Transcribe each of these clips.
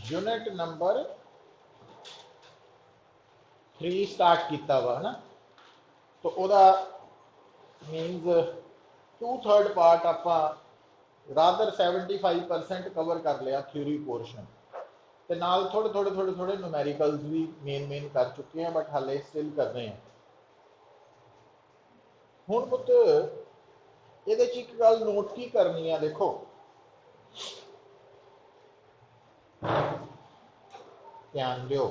Unit number 3 start किया वा है ना, तो वह मीनस 2/3 पार्ट आप रादर 75% कवर कर लिया थ्योरी पोर्शन, तो नाल थोड़े थोड़े थोड़े थोड़े न्यूमेरिकल्स भी मेन कर चुके हैं, बट हाले स्टिल कर रहे हैं। हुण पुत ये एक गल नोट की करनी है, देखो ध्यान दो,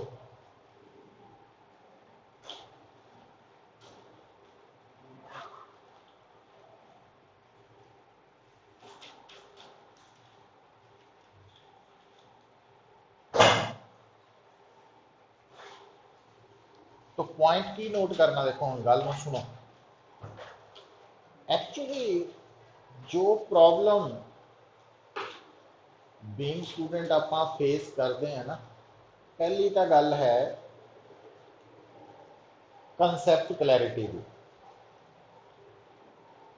तो पॉइंट की नोट करना, देखो हम गल में सुनो। एक्चुअली जो प्रॉब्लम बीइंग स्टूडेंट आप फेस करते हैं ना, पहली तो गल है कंसैप्ट क्लैरिटी की।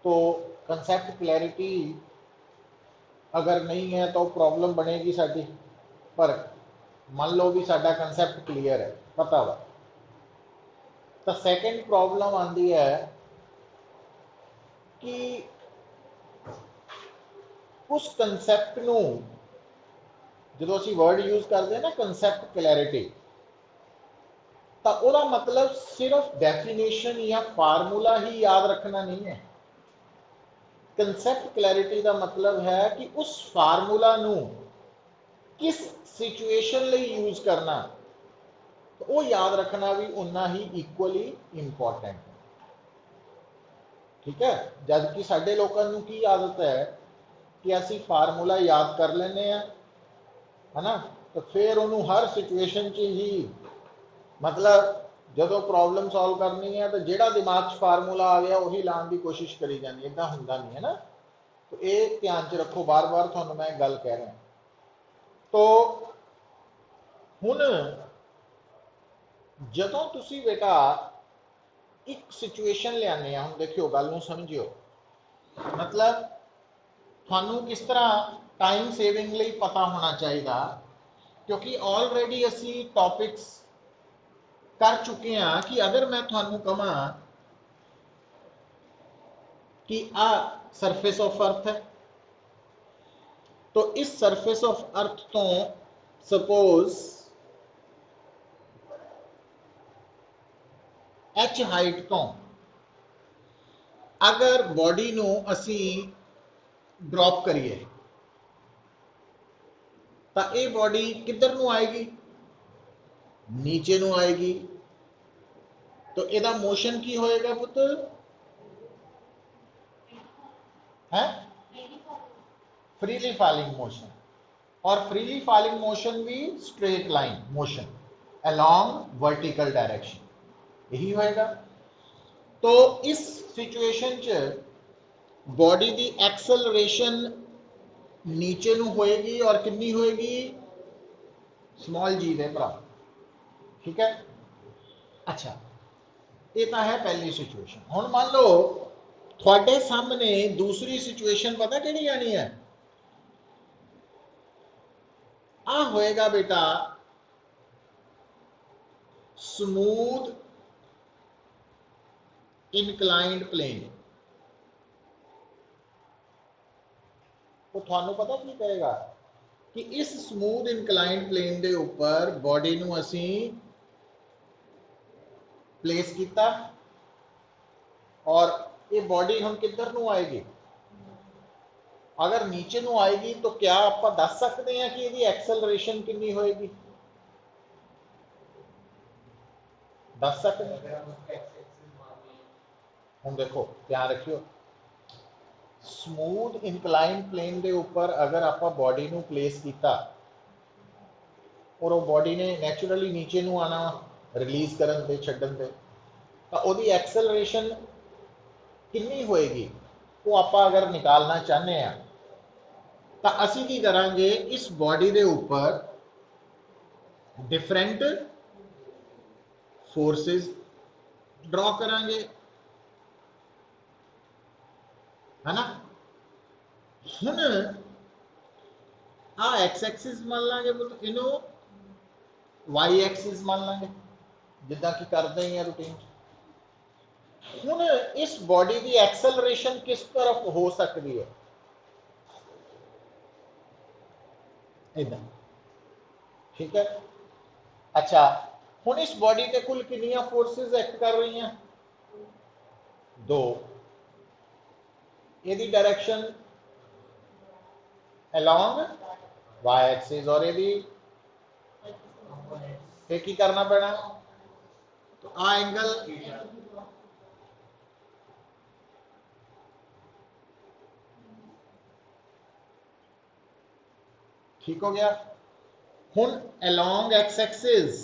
तो कंसैप्ट क्लैरिटी अगर नहीं है तो प्रॉब्लम बनेगी साडी। पर मान लो भी साडा कंसैप्ट क्लीयर है, पता वा, तो सैकेंड प्रॉब्लम आती है कि उस कंसैप्ट नूं जो असीं वर्ड यूज करते हैं ना कंसैप्ट क्लैरिटी, तो वह मतलब सिर्फ डेफिनेशन या फार्मूला ही याद रखना नहीं है। कंसैप्ट क्लैरिटी का मतलब है कि उस फार्मूला नूं किस सिचुएशन लिए यूज करना, तो वो याद रखना भी उन्ना ही इक्वली इंपॉर्टेंट है। ठीक है, जबकि साडे लोगों नूं की आदत है कि असी फार्मूला याद कर लेने है ना, तो फिर उन्होंने हर सिचुएशन च ही मतलब जो प्रॉब्लम सॉल्व करनी है तो जेड़ा दिमाग च फार्मूला आ गया वही लाने की कोशिश करी जानी, इदा होंदा नहीं है ना। तो ये ध्यान च रखो, बार बार तुहानू मैं गल कह रहा। तो हुण जदों तुसी बेटा एक सिचुएशन लियाने, हम देखियो गल नूं समझियो, मतलब थानू किस तरह टाइम सेविंग लिए पता होना चाहिए, क्योंकि ऑलरेडी असी टॉपिक्स कर चुके हैं कि अगर मैं थानू कहां कि आ सरफेस ऑफ अर्थ है, तो इस सरफेस ऑफ अर्थ तो सपोज एच हाइट तो अगर बॉडी नू असी ड्रॉप करिए तो ये बॉडी किधर नू आएगी, नीचे नू आएगी। तो यदा मोशन की होएगा पुत्र है फ्रीली फॉलिंग मोशन, और फ्रीली फॉलिंग मोशन भी straight line motion along vertical direction, यही होएगा। तो इस सिचुएशन च बॉडी की एक्सेलरेशन नीचे नू होएगी और कितनी होएगी, स्मॉल जी दे भरा। ठीक है, अच्छा ये तो है पहली सिचुएशन। हुण मान लो थोड़े सामने दूसरी सिचुएशन पता कि आनी है, आ होएगा बेटा स्मूथ इनक्लाइंड प्लेन। तो थानू पता की कहेगा कि इस स्मूथ इनक्लाइंड प्लेन के ऊपर बॉडी नू असी प्लेस किया, और ये बॉडी हम किधर नू आएगी, अगर नीचे नू आएगी तो क्या आप दस सकते हैं कि यदि एक्सेलरेशन कितनी होएगी, दस सकते हैं। हम देखो ध्यान रखियो, स्मूथ इनक्लाइंड प्लेन के ऊपर अगर आप बॉडी नू प्लेस किया और वो बॉडी ने नैचुरली नीचे नू आना रिलीज करन दे छड्डन दे, तो उसकी एक्सेलरेशन कितनी होएगी वो आप अगर निकालना चाहते हैं तो असी की करांगे, इस बॉडी के ऊपर डिफरेंट फोर्सेस ड्रॉ करांगे, है ना। हुण आ एक्स एक्सिस मान लांगे, इनू वाई एक्सिस मान लांगे, जिदा कि करते ही रूटीन। हुण इस बॉडी की एक्सेलरेशन किस तरफ हो सकती है, इदा, ठीक है। अच्छा, हुण इस बॉडी ते कुल कितनियां फोर्सेस एक्ट कर रही हैं, दो। यदि डायरेक्शन अलोंग वाई एक्सिस और यदि फिर की करना पैना, तो आ एंगल ठीक हो गया। हुण along x axis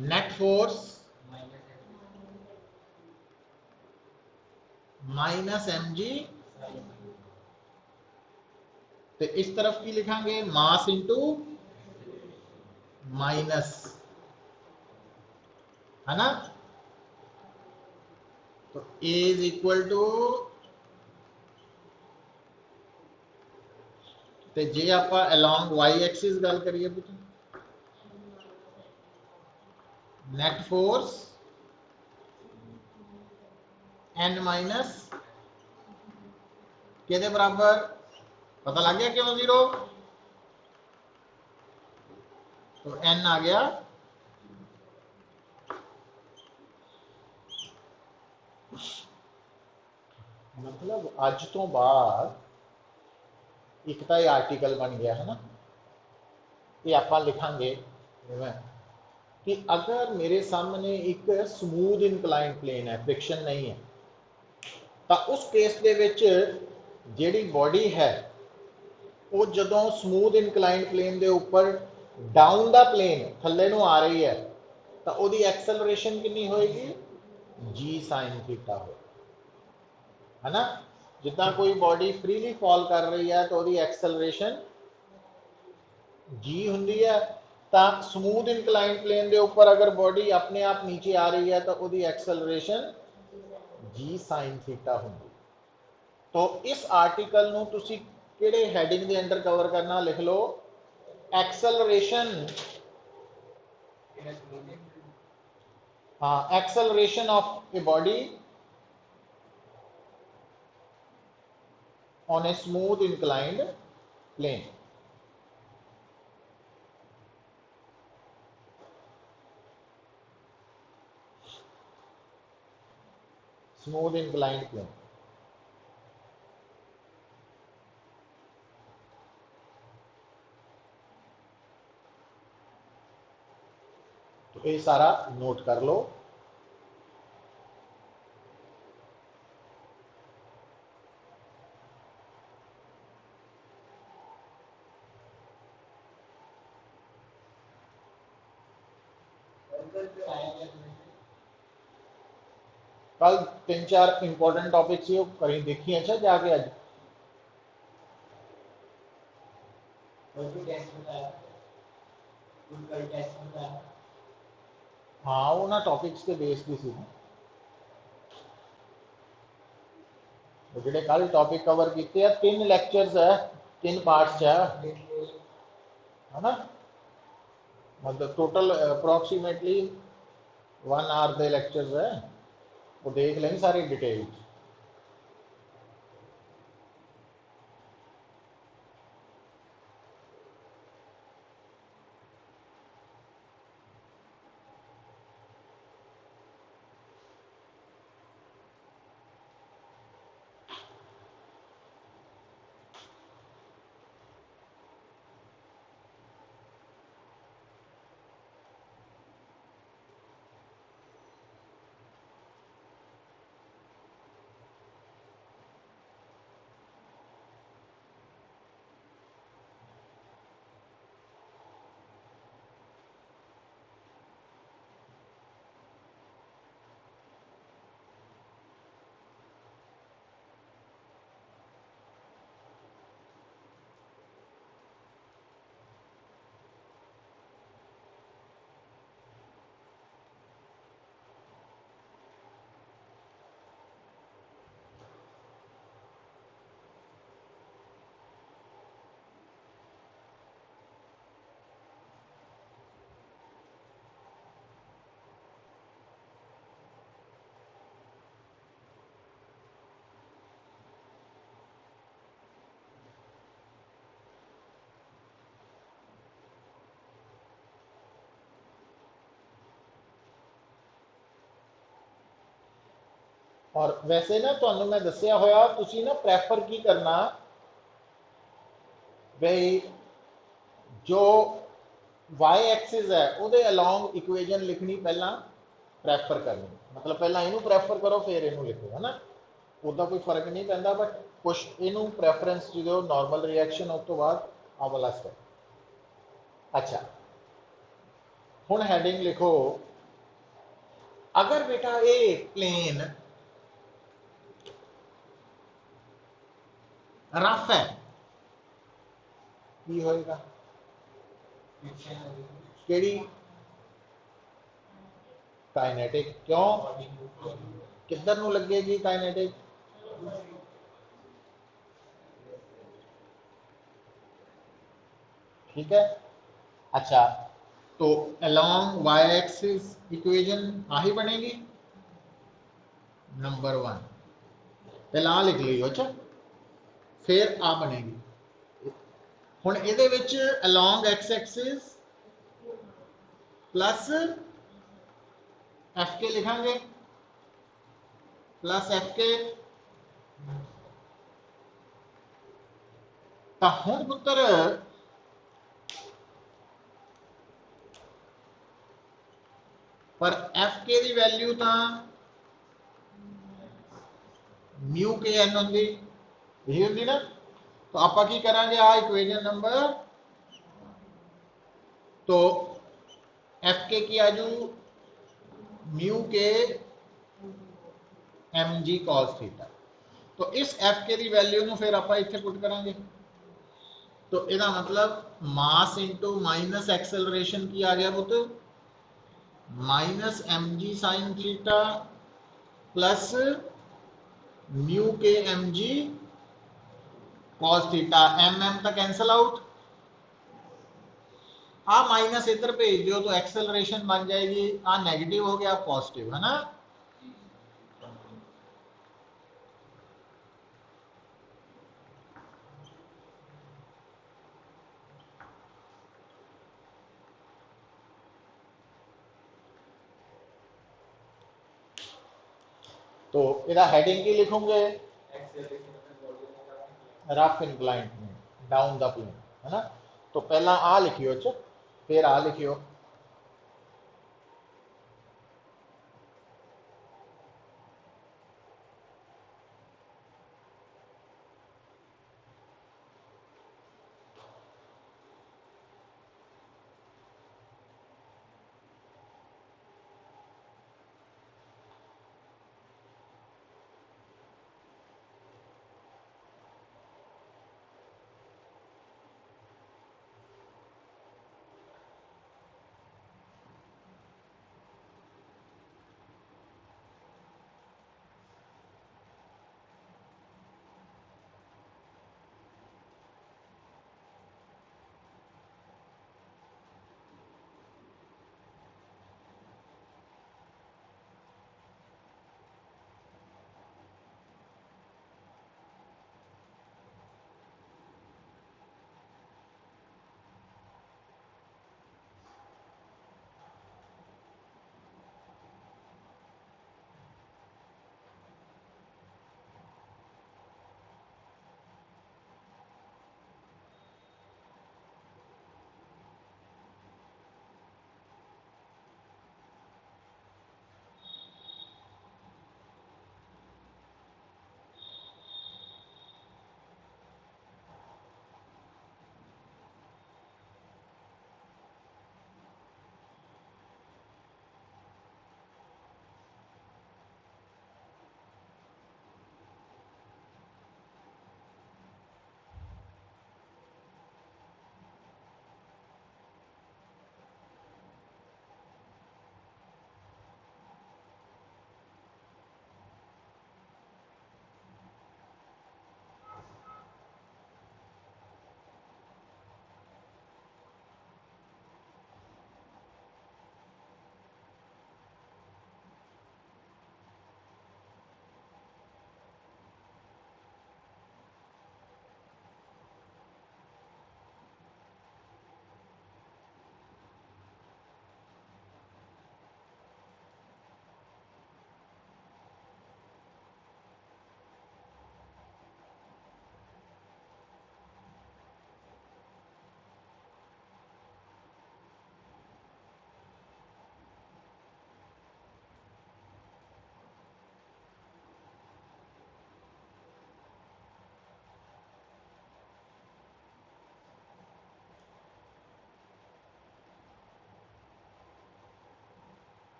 net force minus m g, तो इस तरफ की लिखांगे मास इंटू माइनस, है ना। तो ए इज इक्वल टू, तो जे आप अलोंग वाई एक्सिस गल करिए पुत्र, नेट फोर्स एन माइनस के बराबर, पता लग गया क्यों जीरो, तो एन आ गया मतलब अज तो बाद एक तो ये आर्टिकल बन गया है ना, ये आप लिखांगे कि अगर मेरे सामने एक स्मूथ इनकलाइन प्लेन है, फ्रिक्शन नहीं है, तो उस केस के विच जिहड़ी बॉडी है वो जदों स्मूथ इनकलाइन प्लेन के उपर डाउन द प्लेन थले नूं आ रही है, तो उसकी एक्सेलरेशन कितनी होएगी, जी साइन थीटा हो, है ना। जिदा कोई बॉडी फ्रीली फॉल कर रही है तो उसकी एक्सेलरेशन जी होंगी है, तो स्मूथ इनकलाइन प्लेन के उपर अगर बॉडी अपने आप नीचे आ रही है तो उसकी एक्सेलरेशन जी साइन थीटा होंगी। तो इस आर्टिकल नूं तुसी किहड़े हैडिंग के अंडर कवर करना, लिख लो एक्सेलरेशन, हाँ, acceleration of a body on a smooth inclined plane. Smooth inclined plane, तो ये सारा नोट कर लो। कल 3-4 इंपॉर्टेंट टॉपिक से कहीं देखी, अच्छा जाके आज हाँ वो ना टॉपिक्स के बेस भी सी, जो कल टॉपिक कवर किए 3 लैक्चर्स है, 3 पार्ट्स है ना, मतलब टोटल अप्रोक्सीमेटली 1 आवर के लैक्चर्स है, वो देख लेंगे सारी डिटेल। और वैसे ना तुहानू मैं दसिया होया तुसी ना प्रैफर की करना भाई जो वाई एक्सिस है ਉਹਦੇ along इक्वेजन लिखनी पहला प्रैफर करनी मतलब पहला इनू प्रैफर करो फिर इनू लिखो है ना ਉਹਦਾ कोई फर्क नहीं पैंदा बट कुछ इनू प्रैफरेंस जो नॉर्मल रिएक्शन उस तो बाद आ वाला स्टेप अच्छा हुण हैडिंग लिखो अगर बेटा ये प्लेन रफ है की होएगा केड़ी काइनेटिक क्यों किधर नू लगेगी काइनेटिक ठीक है अच्छा तो अलोंग वाई एक्सिस इक्वेजन आही बनेगी नंबर 1 पहला आ लिख लियो अच्छा फिर आ बनेगी हुण इहदे विच along x axis plus f के लिखांगे प्लस एफ के तो हुण पुत्र पर एफ के दी वैल्यू तो म्यू के एन होंगी यही होंगी ना तो आप की करांगे आ इक्वेजन नंबर तो एफ के की आजू mu k m g cos theta तो इस एफ के दी वैल्यू नु फिर आप इत्थे पुट करांगे तो इसका मतलब मास इंटू माइनस एक्सेलरेशन की आ गया पुत minus m g sine theta plus mu k m g cos theta m m का कैंसल आउट आ माइनस इधर भेज दियो तो एक्सेलरेशन बन जाएगी आ नेगेटिव हो गया पॉजिटिव है ना तो इधर हेडिंग की लिखोगे रफ इंक्लाइंड में डाउन द प्लेन है ना तो पहला आ लिखियो अच्छा फिर आ लिखियो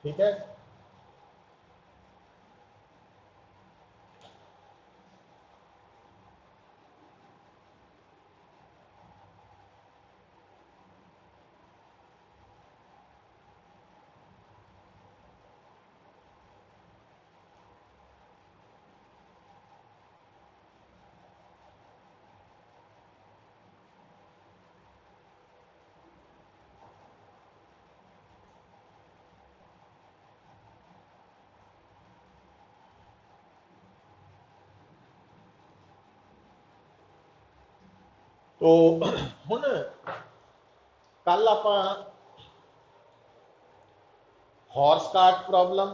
ठीक है। तो हुण कल आप horse cart problem,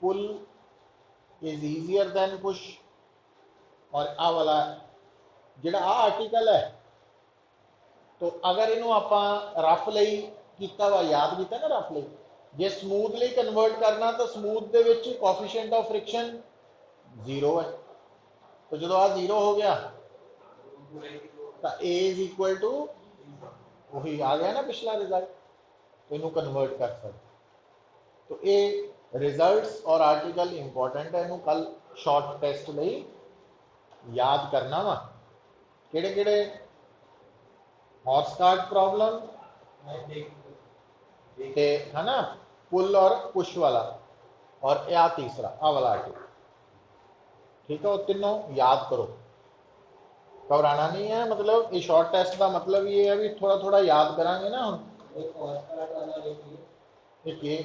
pull is easier than push, और आ वाला जिहड़ा आ आर्टिकल है, तो अगर इनू आप रफ लई कीता वा, याद कीता ना रफ लई, जे स्मूथली कन्वर्ट करना तो smooth they which coefficient of friction 0 है, तो जो आ 0 हो गया तो ए इज इक्वल टू वही आ गया ना पिछला रिजल्ट, तो इनू कन्वर्ट कर सकते। तो ये रिजल्ट्स और आर्टिकल इंपॉर्टेंट है, इनू कल शॉर्ट टेस्ट लई याद करना वा। किहड़े किहड़े? हॉर्स कार्ट प्रॉब्लम है ना, पुल और पुश वाला, और या तीसरा आ वाला आर्टिकल। ठीक है, वो तीनों याद करो, घबराना नहीं है। मतलब ये शॉर्ट टेस्ट का मतलब ये है भी थोड़ा थोड़ा याद करांगे ना हम। एक ये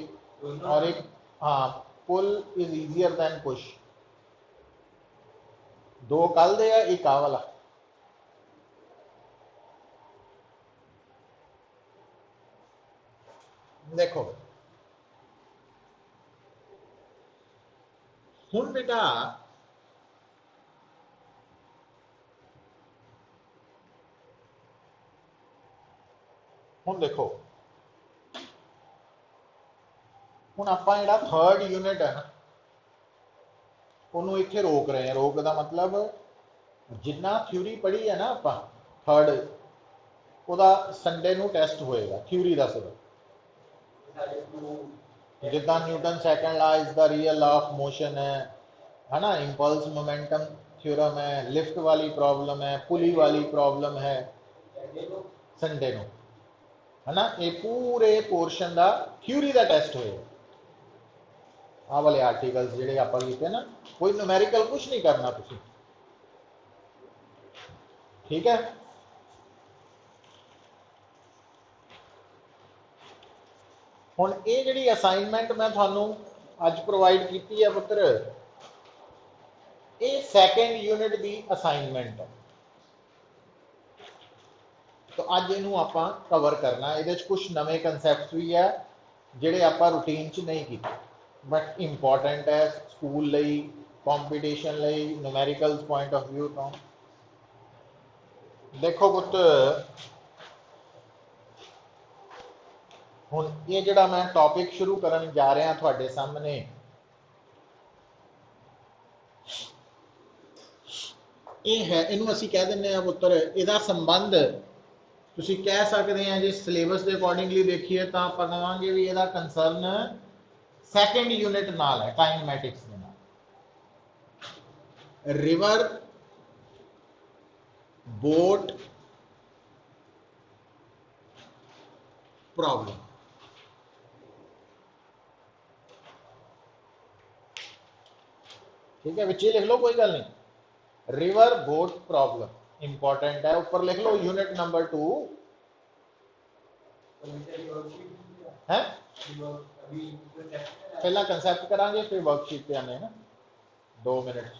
और एक, हाँ, pull is easier than push, दो कल दे है, एक आ वाला। देखो हुण बेटा हुण देखो, हुण आपां जिहड़ा थर्ड यूनिट है ना, उन्होंने इत्थे रोक रहे हैं। रोक का मतलब जिन्ना थ्योरी पढ़ी है ना आपां थर्ड, ਉਹਦਾ संडे ਨੂੰ टेस्ट होएगा थ्योरी का सिर्फ। जिदा Newton second law is the real law of motion है ना, इंपल्स मोमेंटम थ्योरम है, लिफ्ट वाली प्रॉब्लम है, पुली वाली प्रॉब्लम है, संडे को है ना। ये पूरे पोर्शन का थ्योरी का टेस्ट होएगा। आ वाले आर्टिकल्स जिहड़े आपां कीते ना, कोई न्यूमेरिकल कुछ नहीं करना तुसीं, ठीक है। हुण ये जिहड़ी असाइनमेंट मैं तुहानूं अज प्रोवाइड की है पुत्र, ये सैकेंड यूनिट की असाइनमेंट है। तो अज इनू आपां कवर करना। ये कुछ नवे कंसैप्ट भी है जिहड़े आपां रूटीन च नहीं कीते, बट इंपॉर्टेंट है स्कूल लई, कॉम्पीटिशन लई, न्यूमेरिकल्स पॉइंट ऑफ व्यू तो। देखो पुत्र, हुण ये जिहड़ा मैं टॉपिक शुरू करन जा रहा तुहाडे सामने, ये है, इनू असीं कह दिंदे आ पुत्र, इहदा संबंध तुसीं कह सकते हैं जे सिलेबस के अकॉर्डिंगली देखिए तो आप कहांगे भी इहदा कंसर्न सैकेंड यूनिट नाल है, काइनेमैटिक्स के नाल। रिवर बोट प्रॉब्लम, ठीक है, बच्चे लिख लो, कोई गल नहीं। रिवर बोट प्रॉब्लम इंपॉर्टेंट है, ऊपर लिख लो यूनिट नंबर 2 है। पहला कंसेप्ट करांगे फिर वर्कशीट पे आने ना, 2 मिनट।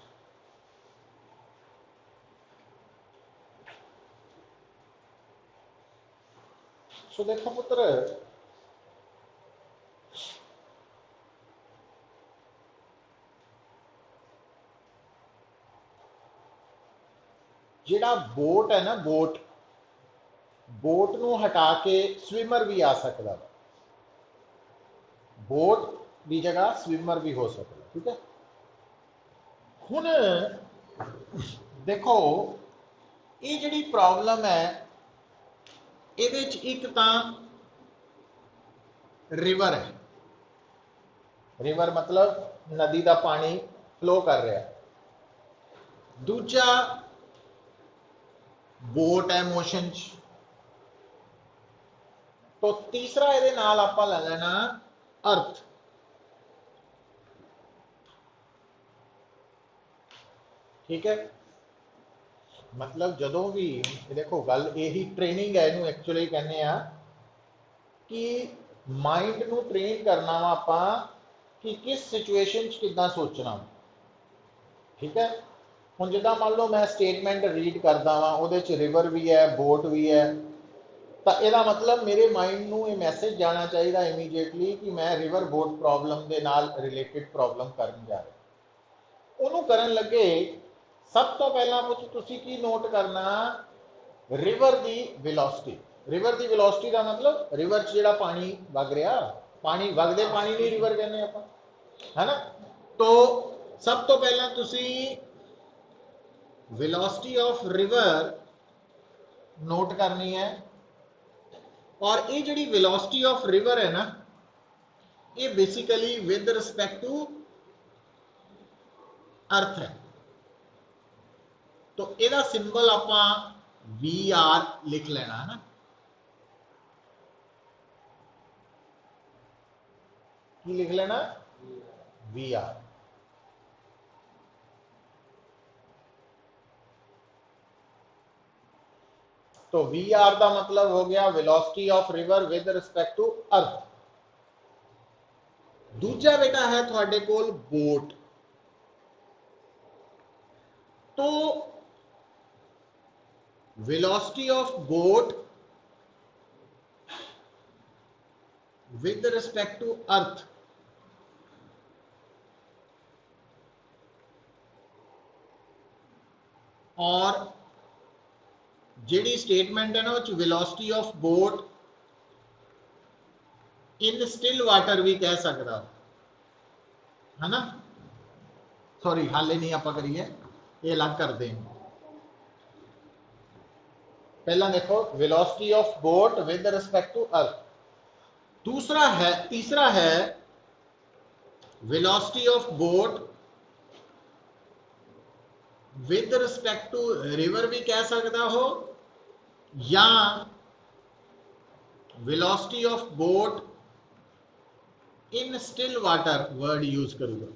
सो देखो पुत्र, जिहड़ा बोट है ना, बोट बोट नू हटा के स्विमर भी आ सकता है, बोट की जगह स्विमर भी हो सकता है, ठीक है। हुण देखो, ये जिहड़ी प्रॉब्लम है, ये एक तां रिवर है, रिवर मतलब नदी का पानी फ्लो कर रहा है। दूजा बोट है मोशन च। तो तीसरा ये नाल आपां ले लेना अर्थ। ठीक है, मतलब जदों भी देखो गल यही ट्रेनिंग है, इनू एक्चुअली कहने आ कि माइंड नू ट्रेन करना वा आपां कि किस सिचुएशन च किदां सोचना। ठीक है, हुण जिद्दां मान लो मैं स्टेटमेंट रीड करदा वां, उहदे च रिवर भी है बोट भी है, तो यह मतलब मेरे माइंड नू ये मैसेज जाना चाहिए इमीडिएटली कि मैं रिवर बोट प्रॉब्लम के नाल रिलेटेड प्रॉब्लम करन जा रहा। उन्होंने करन लगे सब तो पहला कुछ तुसी की नोट करना, रिवर की वेलोसिटी। रिवर की वेलोसिटी का मतलब रिवर च जिहड़ा पानी वग रहा, पानी वगदे पानी नहीं रिवर कहने आपां, है ना। तो सब तो पहला तुसी वेलोसिटी ऑफ रिवर नोट करनी है। और ये जी वेलोसिटी ऑफ रिवर है ना, ये basically with respect to earth है। तो यदा सिंबल आपां VR लिख लेना है ना। की लिख लेना VR। तो VR का मतलब हो गया velocity of river with respect to earth. दूजा बेटा है थोड़े कोल बोट। तो velocity of boat with respect to earth, और जिहड़ी स्टेटमेंट है ना velocity of boat in still water भी कह सकता है ना। सॉरी हाले नहीं आप करिए, ये अलग कर दें। पहला देखो velocity of boat with respect to earth. दूसरा है, तीसरा है velocity of boat with respect to river भी कह सकता हो, या velocity of boat in still water word use करूंगा।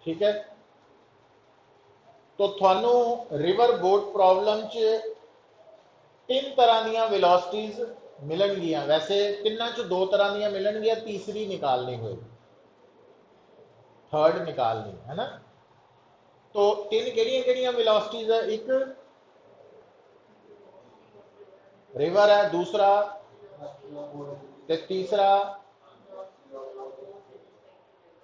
ठीक है, तो थानू रिवर बोट प्रॉब्लम च तीन तरह दी वेलोसिटीज मिलनगियां। वैसे तिना च दो तरह दी मिलनगियां, तीसरी निकालनी होगी, थर्ड निकालनी है ना। तो तीन केड़ियां वेलोसिटीज है, एक रिवर है, दूसरा ते तीसरा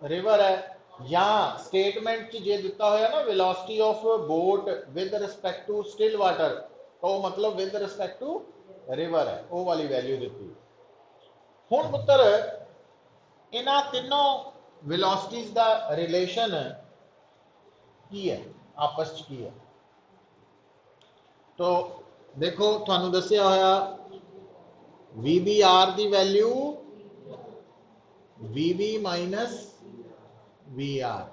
रिवर है। या स्टेटमेंट जे दिता होया ना velocity of boat with respect to still water, तो मतलब विद रिस्पेक्ट टू रिवर है, वो वाली वैल्यू दी। हुण पुत्र इन्हां तीनों वेलोसिटीज का रिलेशन की है, आपस की है। तो देखो थानू दस्सिया होया VBR की वैल्यू VB माइनस VR।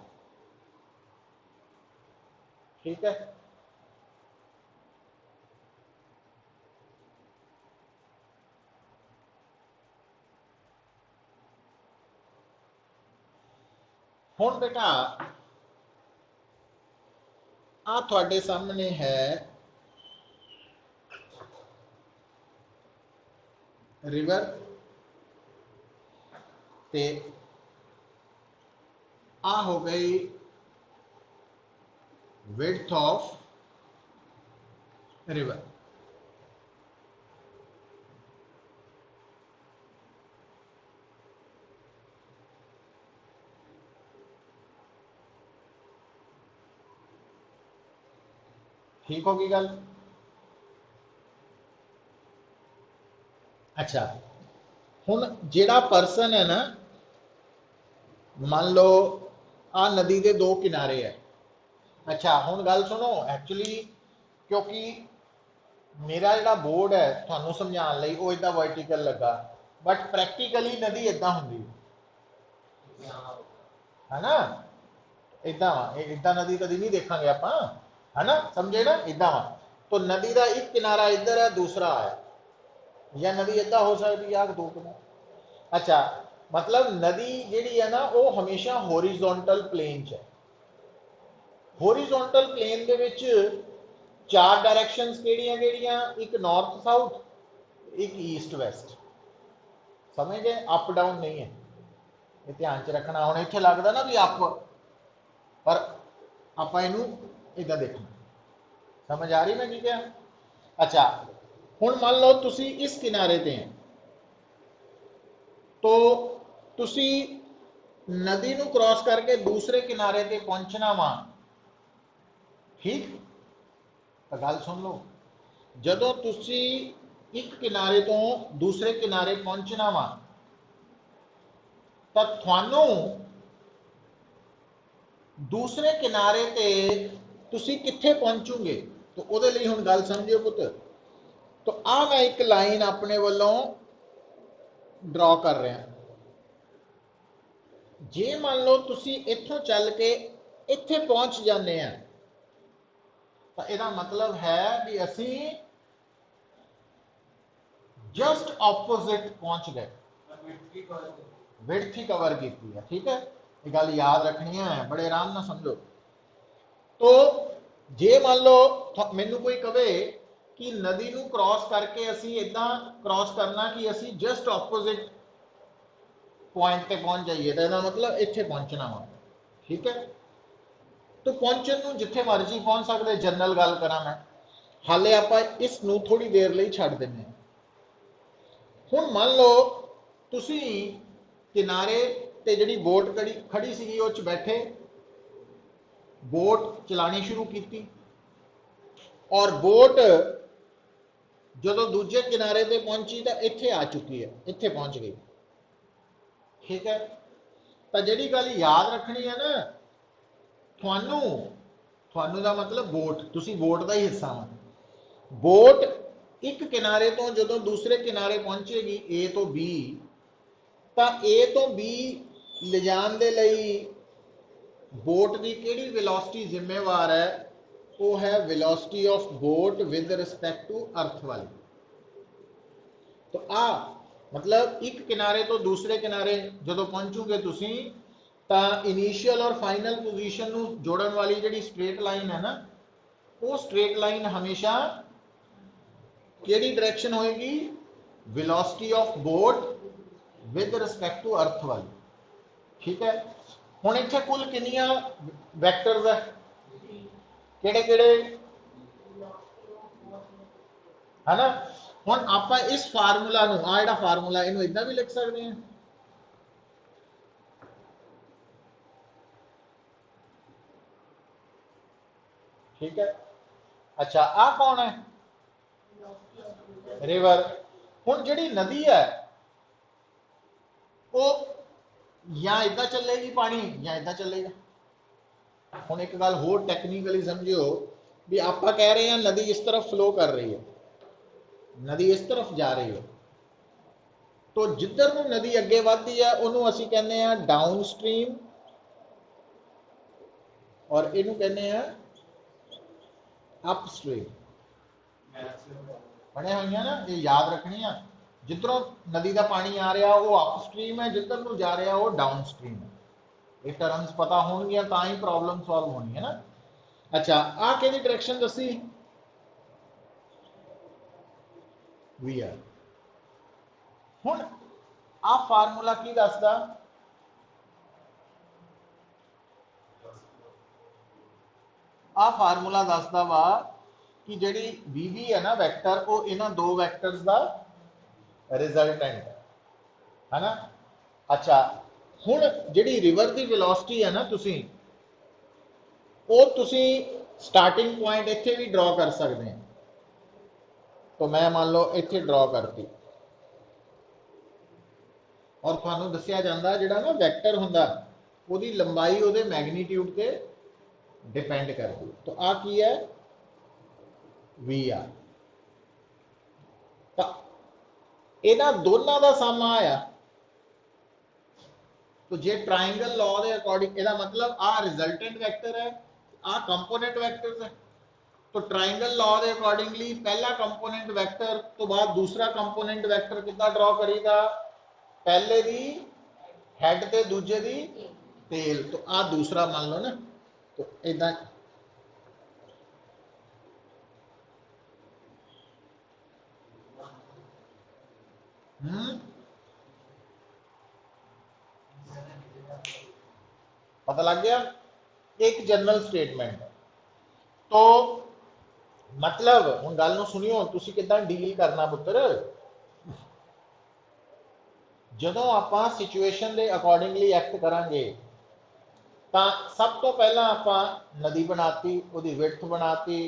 ठीक है, हुण बेटा आ थोड़े सामने है रिवर ते आ हो गई विड्थ ऑफ रिवर। ठीक होगी गल। अच्छा हुण जिहड़ा परसन है ना, मान लो आ नदी के दो किनारे है। अच्छा हुण गल सुनो, एक्चुअली क्योंकि मेरा जिहड़ा बोर्ड है तुहानूं समझाउण लई वो इदां वर्टिकल लगा, बट प्रैक्टिकली नदी इदां हुंदी है ना, इदां वा इदां नदी कदी नहीं देखांगे आपां, है ना, समझे ना, इदां वा। तो नदी का एक किनारा इधर है, दूसरा है, या नदी इदां हो सकती है दो किनारे। अच्छा मतलब नदी जिहड़ी है ना वो हमेशा होरिजोनटल प्लेन च है। होरिजोनटल प्लेन दे विच चार डायरैक्शनस केड़ियां केड़ियां, एक नॉर्थ साउथ, एक ईस्ट वैस्ट, समझ गए, अप डाउन नहीं है, ये ध्यान च रखना। हुण इत्थे लगदा ना भी अप, पर आपां इहनूं इदां देखना, समझ आ रही मैं की कहा। अच्छा हुण मान लो तुसी इस किनारे ते हैं, तो तुसी नदी नूं क्रॉस करके दूसरे किनारे ते पहुंचना वा, ठीक। तो गल सुन लो, जदों तुसी एक किनारे तो दूसरे किनारे पहुंचना वा, तो थानू दूसरे किनारे ते तुसी कित्थे पहुंचोगे, तो उहदे लई हुण गल समझियो पुत। तो आ मैं एक लाइन अपने वालों ड्रॉ कर रहा, जे मान लो तुसी इत्थों चल के इत्थे पहुंच जाते हैं, तो इसका मतलब है कि असी जस्ट ऑपोजिट पहुंच गए, विड्थ ही कवर की है, ठीक है। ये गल याद रखनी है, बड़े आराम ना समझो। तो जे मान लो मैनू कोई कहे कि नदी नू क्रॉस करके असी इदा क्रॉस करना कि असी जस्ट ऑपोजिट पॉइंट पे पहुंच जाइए, तो इसका मतलब इत्थे पहुंचना वा, ठीक है। तो पहुंचन नू जिथे मर्जी पहुंच सकते, जनरल गल करा मैं, हाले आप इस नू थोड़ी देर लिए छड्ड देंगे। हुण मान लो तुसी किनारे ते जिहड़ी बोट खड़ी सी उस च बैठे, बोट चलानी शुरू की, और बोट जो दूजे किनारे पे पहुंची तो इत्थे आ चुकी है, इत्थे पहुंच गई, ठीक है। तो जिहड़ी गल याद रखनी है ना, थानू थानू दा मतलब बोट, तुसी बोट का ही हिस्सा हो। बोट एक किनारे तो जो दूसरे किनारे पहुंचेगी ए तो बी, तो ए तो बी ले जाण दे लई बोट की किहड़ी वेलोसिटी जिम्मेवार है, वो है velocity of boat with respect to earth वाली। तो आ मतलब एक किनारे तो दूसरे किनारे जो पहुंचोगे तुसी, तो इनिशियल और फाइनल पोजीशन नू जोड़न वाली जिहड़ी स्ट्रेट लाइन है ना, वो स्ट्रेट लाइन हमेशा किहड़ी डायरेक्शन होएगी, velocity of boat with respect to earth वाली, ठीक है। हुण इत्थे कुल कितनियां वैक्टर्स है, किहड़े किहड़े, है ना। हुण आपां इस फार्मूला नूं, आ जिहड़ा फार्मूला इहनूं इदां भी लिख सकते हैं, ठीक है। अच्छा आ कौन है, रिवर। हुण जिहड़ी नदी है वो या इदां चलेगी पानी या इदां चलेगा। हुण एक गल होर टैक्नीकली समझियो भी आप कह रहे हैं नदी इस तरफ फ्लो कर रही है, नदी इस तरफ जा रही है, तो जिधर नूं नदी अगे वधदी है उन्होंने असीं कहने हैं डाउन स्ट्रीम, और इनू कहने हैं अप स्ट्रीम। पढ़िया हुई ना, ये याद रखनी है। जिधरों नदी का पानी आ रहा वो अप स्ट्रीम है, जिधर नूं जा रहा वो डाउन स्ट्रीम है। ये टर्म्स पता होणगियां तां ही प्रॉब्लम सॉल्व होनी है ना। अच्छा आ किहदी डायरेक्शन दसी, वी आर। हुण आ फार्मूला की दसदा, आ फार्मूला दसदा वा कि जिहड़ी वी है ना वैक्टर, वो इन्हां दो वैक्टर्स का रिजल्टेंट है ना। अच्छा हुण जिहड़ी रिवर की वेलोसिटी है ना, तुसी वो तुसी स्टार्टिंग पॉइंट इत्थे भी ड्रॉ कर सकते हैं। तो मैं मान लो इत्थे ड्रॉ करती, और तुहानू दस्सिया जांदा जिहड़ा ना वैक्टर हुंदा उहदी लंबाई उहदे मैगनीट्यूड ते डिपेंड करती। तो आ की है वी आर। तो इन्हां दोनों का सम आया तो जे ट्राइंगल लॉ के अकॉर्डिंग ਇਹਦਾ मतलब आ रिजल्टेंट वैक्टर है, आ कंपोनेंट वैक्टर्स है। तो ट्राइंगल लॉ के अकॉर्डिंगली पहला कंपोनेंट वैक्टर तो बाद दूसरा कंपोनेंट वैक्टर कितना ड्रॉ करीदा, पहले दी हैड ते दूजे दी टेल। तो आ दूसरा मान लो ना, तो इदा पता लग गया। एक जनरल स्टेटमेंट। तो मतलब हुण गल नूं सुनियो, तुसीं किदां डील करना पुत्तर। जदों आपां सिचुएशन के अकॉर्डिंगली एक्ट करांगे तो सब तो पहला आपां नदी बनाती, उहदी विड्थ बनाती,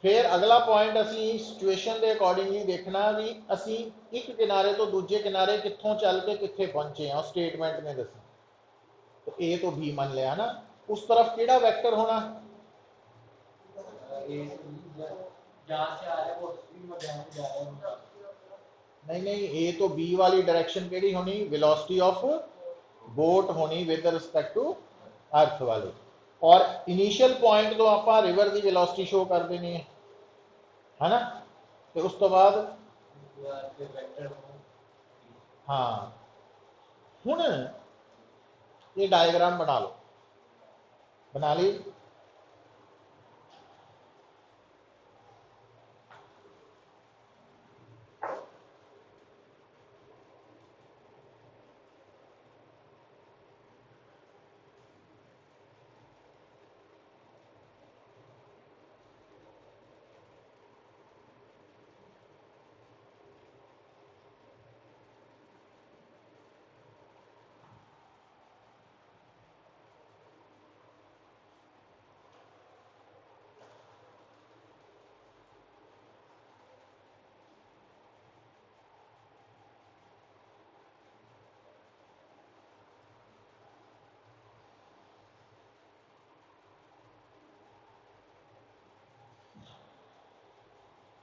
फिर अगला पॉइंट असी सिचुएशन के अकॉर्डिंगली देखना भी असी एक किनारे तो दूजे किनारे कित्थों चल के कित्थे पहुंचे हैं, स्टेटमेंट ने दसना। तो ए तो बी मान लिया ना, उस तरफ किहड़ा वैक्टर होना, नहीं नहीं, ए तो बी वाली डायरेक्शन केड़ी होनी, वेलोसिटी ऑफ बोट होनी विद रिस्पेक्ट टू अर्थ वाली। और इनिशियल पॉइंट तो आप रिवर की वेलोसिटी शो कर देनी है ना। तो उस तो बाद हाँ, हुण ये डायग्राम बना लो, बना ली।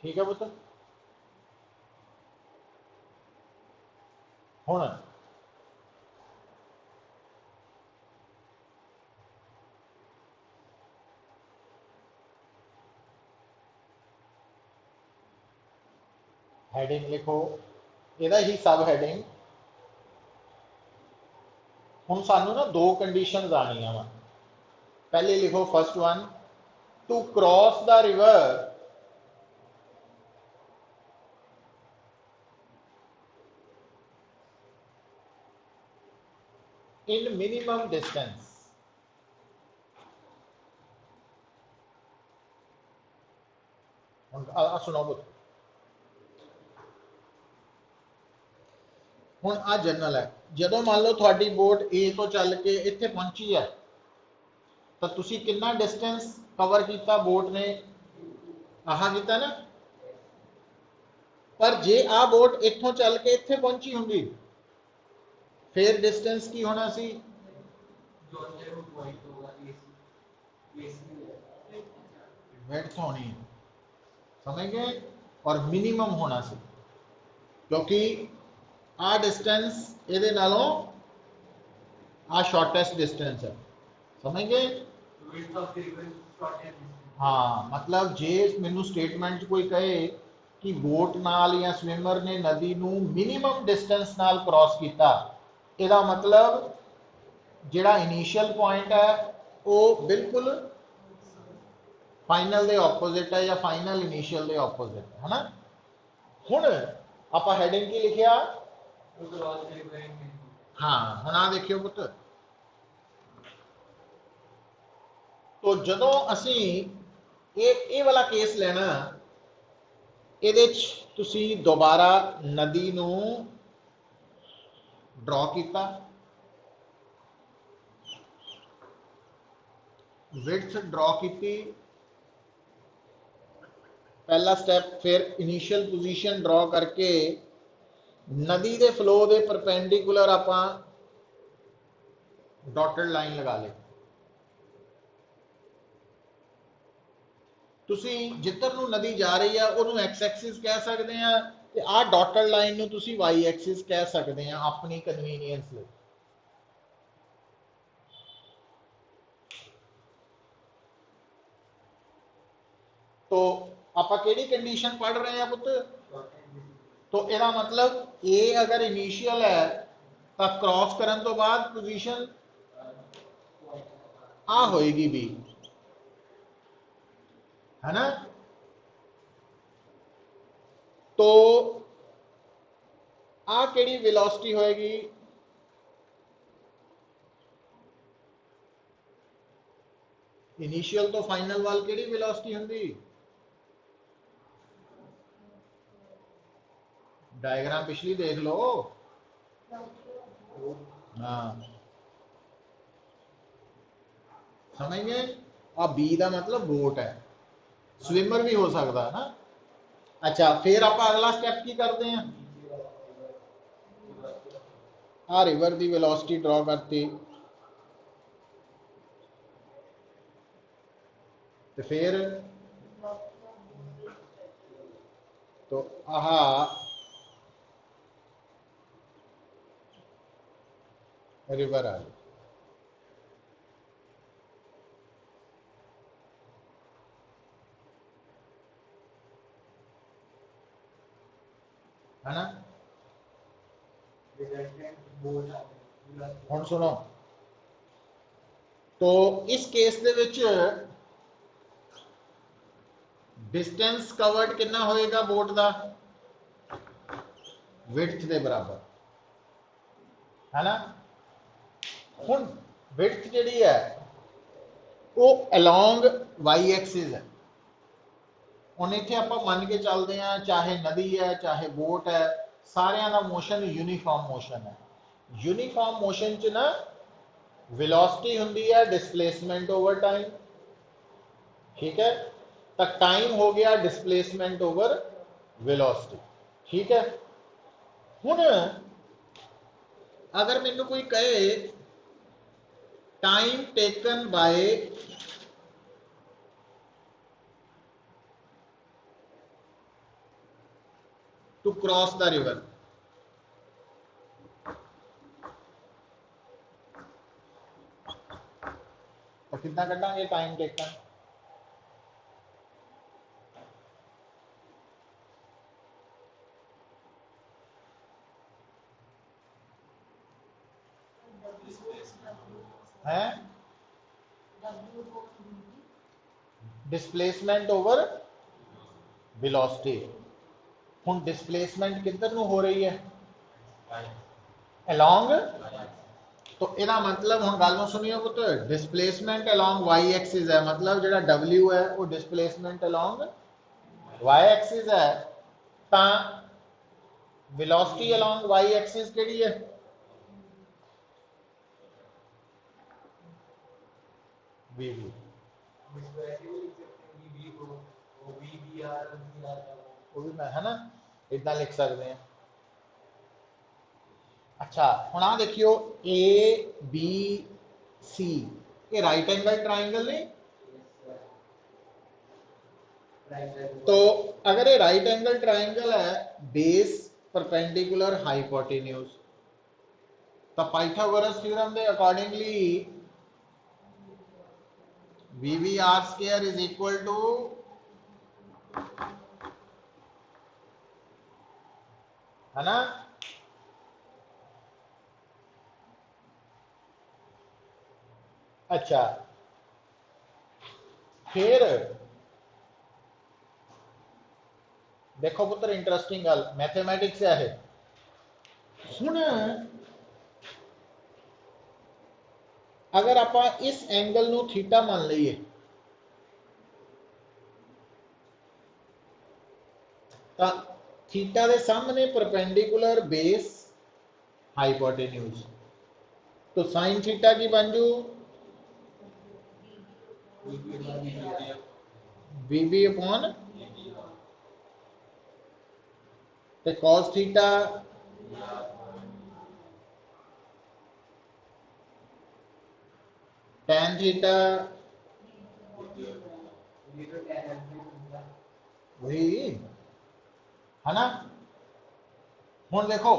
ठीक है पुत्र। हुण हैडिंग लिखो, ਇਹਦਾ ही सब हैडिंग। हुण सानू ना दो कंडीशनस आनियां वा। पहले लिखो first one, to cross the river in minimum distance। सुनो पुत्र, हुण आ जनरल है। जदों मान लो थोड़ी बोट ए तो चल के इत्थे पहुंची है तो तुसी कितना डिस्टेंस कवर किया बोट ने, आह किया ना। पर जे आ बोट इत्थों चल के इत्थे पहुंची होंगी फिर डिस्टेंस की होना सी, विड्थ होनी, समझ गए। और मिनिमम होना सी, क्योंकि आ डिस्टेंस ये नालों आ शॉर्टेस्ट डिस्टेंस है, समझ गए। हाँ, मतलब जे मैनू स्टेटमेंट कोई कहे कि बोट नाल या स्विमर ने नदी नू मिनिमम डिस्टेंस नाल क्रॉस किया, ਇਹਦਾ मतलब जिहड़ा इनिशियल पॉइंट है वो बिल्कुल फाइनल के ऑपोजिट है या फाइनल इनिशियल के ऑपोजिट है ना। हुण आपां हैडिंग की लिखिया, हाँ हुण आ देखियो पुत्र। तो जदों असी ये वाला केस लेना, ये तुसी दोबारा नदी नू ड्रॉ किया, विड्थ ड्रॉ की, पहला स्टेप, फिर इनिशियल पोजीशन ड्रॉ करके नदी के फ्लो के परपेंडिकुलर आपां डॉटेड लाइन लगा ले, तुसी जिधर नूं नदी जा रही है उन्होंने एक्स एक्सिस कह सकते हैं ते आ डॉटेड लाइन नूं तुसी वाई एक्सिस कह सकते हैं अपनी कन्वीनियंस लई। तो आपां केड़ी कंडीशन पढ़ रहे हैं पुत्र? तो ਇਹਦਾ मतलब ए अगर इनिशियल है तो क्रॉस करने तो बाद पोजीशन आ होएगी बी, है ना? तो आ केड़ी वेलोसिटी होएगी? इनिशियल तो फाइनल वाल केड़ी वेलोसिटी हुंदी? डायग्राम पिछली देख लो। हाँ समझ गए? आ बी का मतलब बोट है, स्विमर भी हो सकता है ना। अच्छा फिर आप अगला स्टेप की करते हैं, आ रिवर की वेलोसिटी ड्रॉ करती, तो फिर तो आहा रिवर आ गई, है ना? हुण सुनो, तो इस केस दे विच डिस्टेंस कवर्ड कितना होएगा बोट का? विड्थ के बराबर, है ना? हुण विड्थ जिहड़ी है वो अलोंग वाई एक्सिस है। हुण इत्थे आपां मन के चलते हैं चाहे नदी है चाहे बोट है, सारियां दा मोशन यूनीफॉर्म मोशन है। यूनीफॉर्म मोशन च ना वेलोसिटी हुंदी है डिस्प्लेसमेंट ओवर टाइम, ठीक है? तो टाइम हो गया डिस्प्लेसमेंट ओवर वेलोसिटी, ठीक है? हुण अगर मैनू कोई कहे time taken by two cross the river, तो कितना कटांगे टाइम टेकन? है डिस्प्लेसमेंट ओवर वेलोसिटी। हुण डिस्प्लेसमेंट किधर नूं हो रही है? अलोंग, तो ਇਹਦਾ मतलब हुण गल नूं सुनियो पुत्र, डिस्प्लेसमेंट अलोंग वाई एक्सिस है, मतलब जिहड़ा W है वो डिस्प्लेसमेंट अलोंग वाई एक्सिस है, तां वेलोसिटी अलोंग वाई एक्सिस केड़ी है? VV, वो भी मैं, है ना, इतना लिख सकते हैं। अच्छा हुण आ देखियो ABC, ये राइट एंगल ट्राइंगल नहीं? तो अगर ये राइट एंगल ट्राइंगल है, बेस परपेंडिकुलर हाइपोटेन्यूज, तो पाइथागोरस थ्योरम के accordingly VVR square is equal to, है ना? अच्छा फिर देखो पुत्र इंटरेस्टिंग गल मैथमेटिक्स है। हुण अगर आप इस एंगल नूं थीटा मान लीए, तो थीटा के सामने परपेंडिकुलर बेस हाइपोटेन्यूज, तो साइन थीटा की बन जू VB अपॉन, ते कॉस थीटा tan थीटा वही है ना। हुण देखो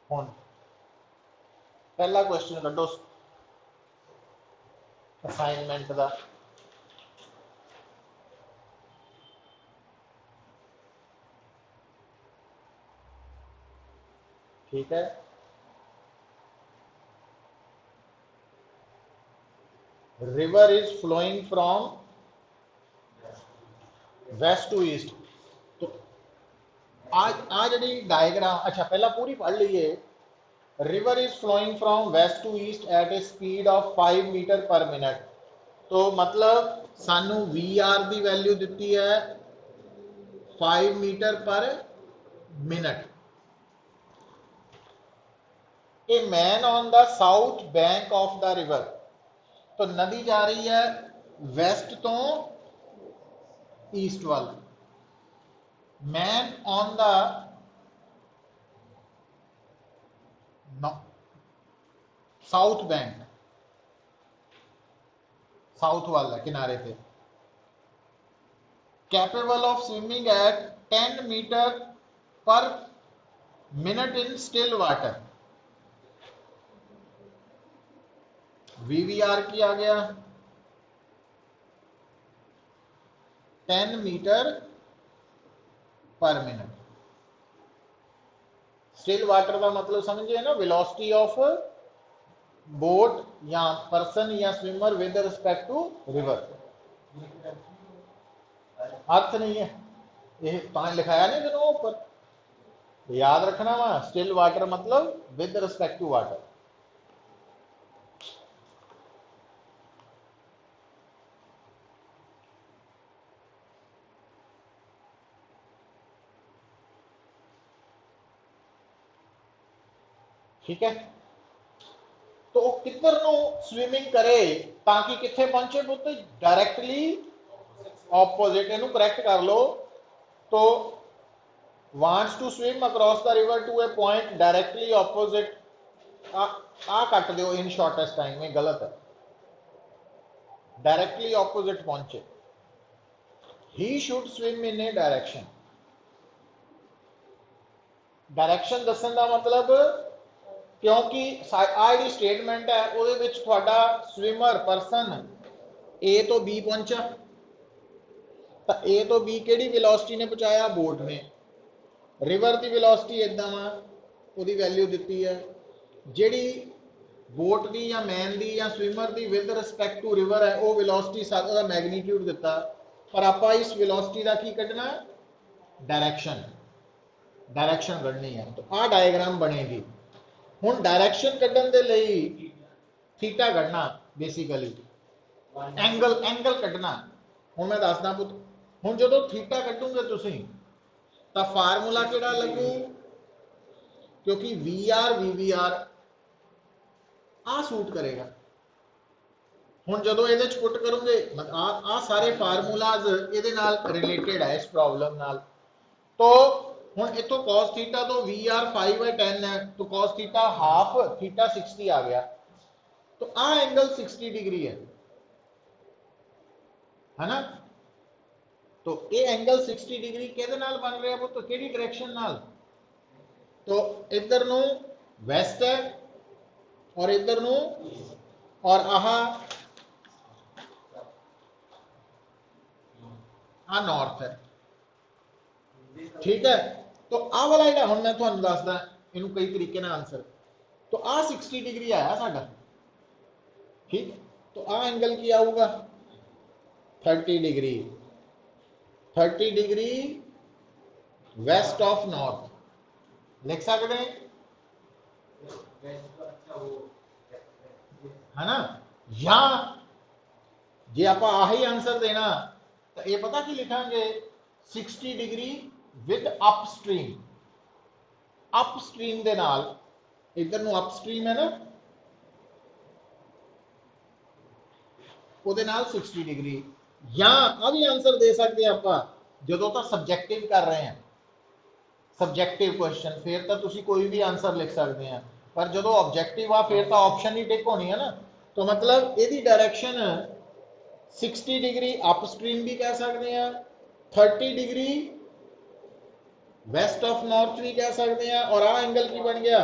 हुण पहला क्वेश्चन कड्डो असाइनमेंट का। ठीक है, river is flowing from west to east. तो आज जी डायग्राम, अच्छा पहला पूरी पढ़ लीजिए। River is flowing from west to east at a speed of 5 metre per minute. तो मतलब सानू वी आर की वैल्यू दी है 5 metre per minute. A man on the south bank of the river, तो नदी जा रही है वेस्ट तो ईस्ट वाल। Man on the south bank, south वाला किनारे पे, capable of swimming at 10 metre per minute in still water. VVR की आ गया 10 metre per minute. Still water का मतलब समझिए ना, वेलोसिटी ऑफ बोट या पर्सन या swimmer with respect to river. अर्थ नहीं है ये लिखाया नहीं दोनों ऊपर, याद रखना वा। स्टिल वाटर मतलब विद रिस्पेक्ट टू वाटर। ठीक है, तो किधर नु स्विमिंग करे ताकि किथे पहुंचे पुत, डायरेक्टली ऑपोजिट। इनू करैक्ट कर लो। तो wants to swim across the river to a point directly opposite, आ कट दो इन शॉर्टेस्ट टाइम में, गलत है। डायरेक्टली ऑपोजिट पहुंचे, he should swim in a direction। Direction दसन का मतलब, क्योंकि आ जी स्टेटमेंट है ਉਹਦੇ ਵਿੱਚ ਤੁਹਾਡਾ स्विमर पर्सन ए तो बी पहुंचा, तो ए तो बी ਕਿਹੜੀ वेलोसिटी ने पहुंचाया, बोट ने। रिवर की वेलोसिटी इदा वा, ਉਹਦੀ वैल्यू दी है। ਜਿਹੜੀ बोट की या मैन की या स्विमर की विद रिस्पेक्ट टू रिवर है, वो वेलोसिटी सारा मैगनीट्यूड दिता, पर आप इस वेलोसिटी का की कढ़ना, डायरेक्शन। डायरेक्शन कढ़नी है। तो आ डायग्राम बनेगी। हुण डायरेक्शन कढ़न दे लई थीटा कढ़ना, बेसिकली एंगल कढ़ना। हुण मैं दसदा पुत, हुण जदों थीटा कढ़ोगे तुसीं तां फार्मूला किहड़ा लगू, क्योंकि V R V V R आ सूट करेगा। हुण जदों इहदे च पुट करोगे, आ सारे फार्मूलाज इहदे नाल रिलेटेड है इस प्रॉब्लम नाल। तो हुण इथों cos थीटा तो वी आर 5/10 है, तो cos थीटा हाफ थीटा 60 आ गया। तो आ एंगल 60 डिग्री है ना। तो ये एंगल 60 डिग्री किहदे नाल बन रहा है, तो किहड़ी डायरेक्शन नाल, तो इधर नू वेस्ट है और इधर नू, और आ नॉर्थ है। ठीक है, तो आ वाला ਜਿਹੜਾ ਹੁਣ मैं ਤੁਹਾਨੂੰ ਦੱਸਦਾ ਇਹਨੂੰ कई तरीके ਨਾਲ आंसर। तो आ 60 डिग्री आया साडा, ठीक, तो आ एंगल की आऊगा 30 degree, 30 degree west of north लिख सकते हैं, है ना। या जे आप आही आंसर देना तो ये पता की लिखांगे 60 डिग्री विद अपस्ट्रीम, अपस्ट्रीम दे नाल इधर नु अपस्ट्रीम है ना, ਉਹਦੇ ਨਾਲ 60 डिग्री। या आ भी आंसर दे सकते हैं आप जो तो सबजैक्टिव कर रहे हैं, सबजैक्टिव क्वेश्चन, फिर तो तुसी कोई भी आंसर लिख सकते हैं, पर जो ऑब्जेक्टिव आ फिर तो ऑप्शन ही टिक होनी है ना। तो मतलब यदि डायरेक्शन 60 डिग्री अपस्ट्रीम भी कह सकते हैं, 30 डिग्री वेस्ट ऑफ नॉर्थ भी कह सकते हैं, और आ एंगल की बन गया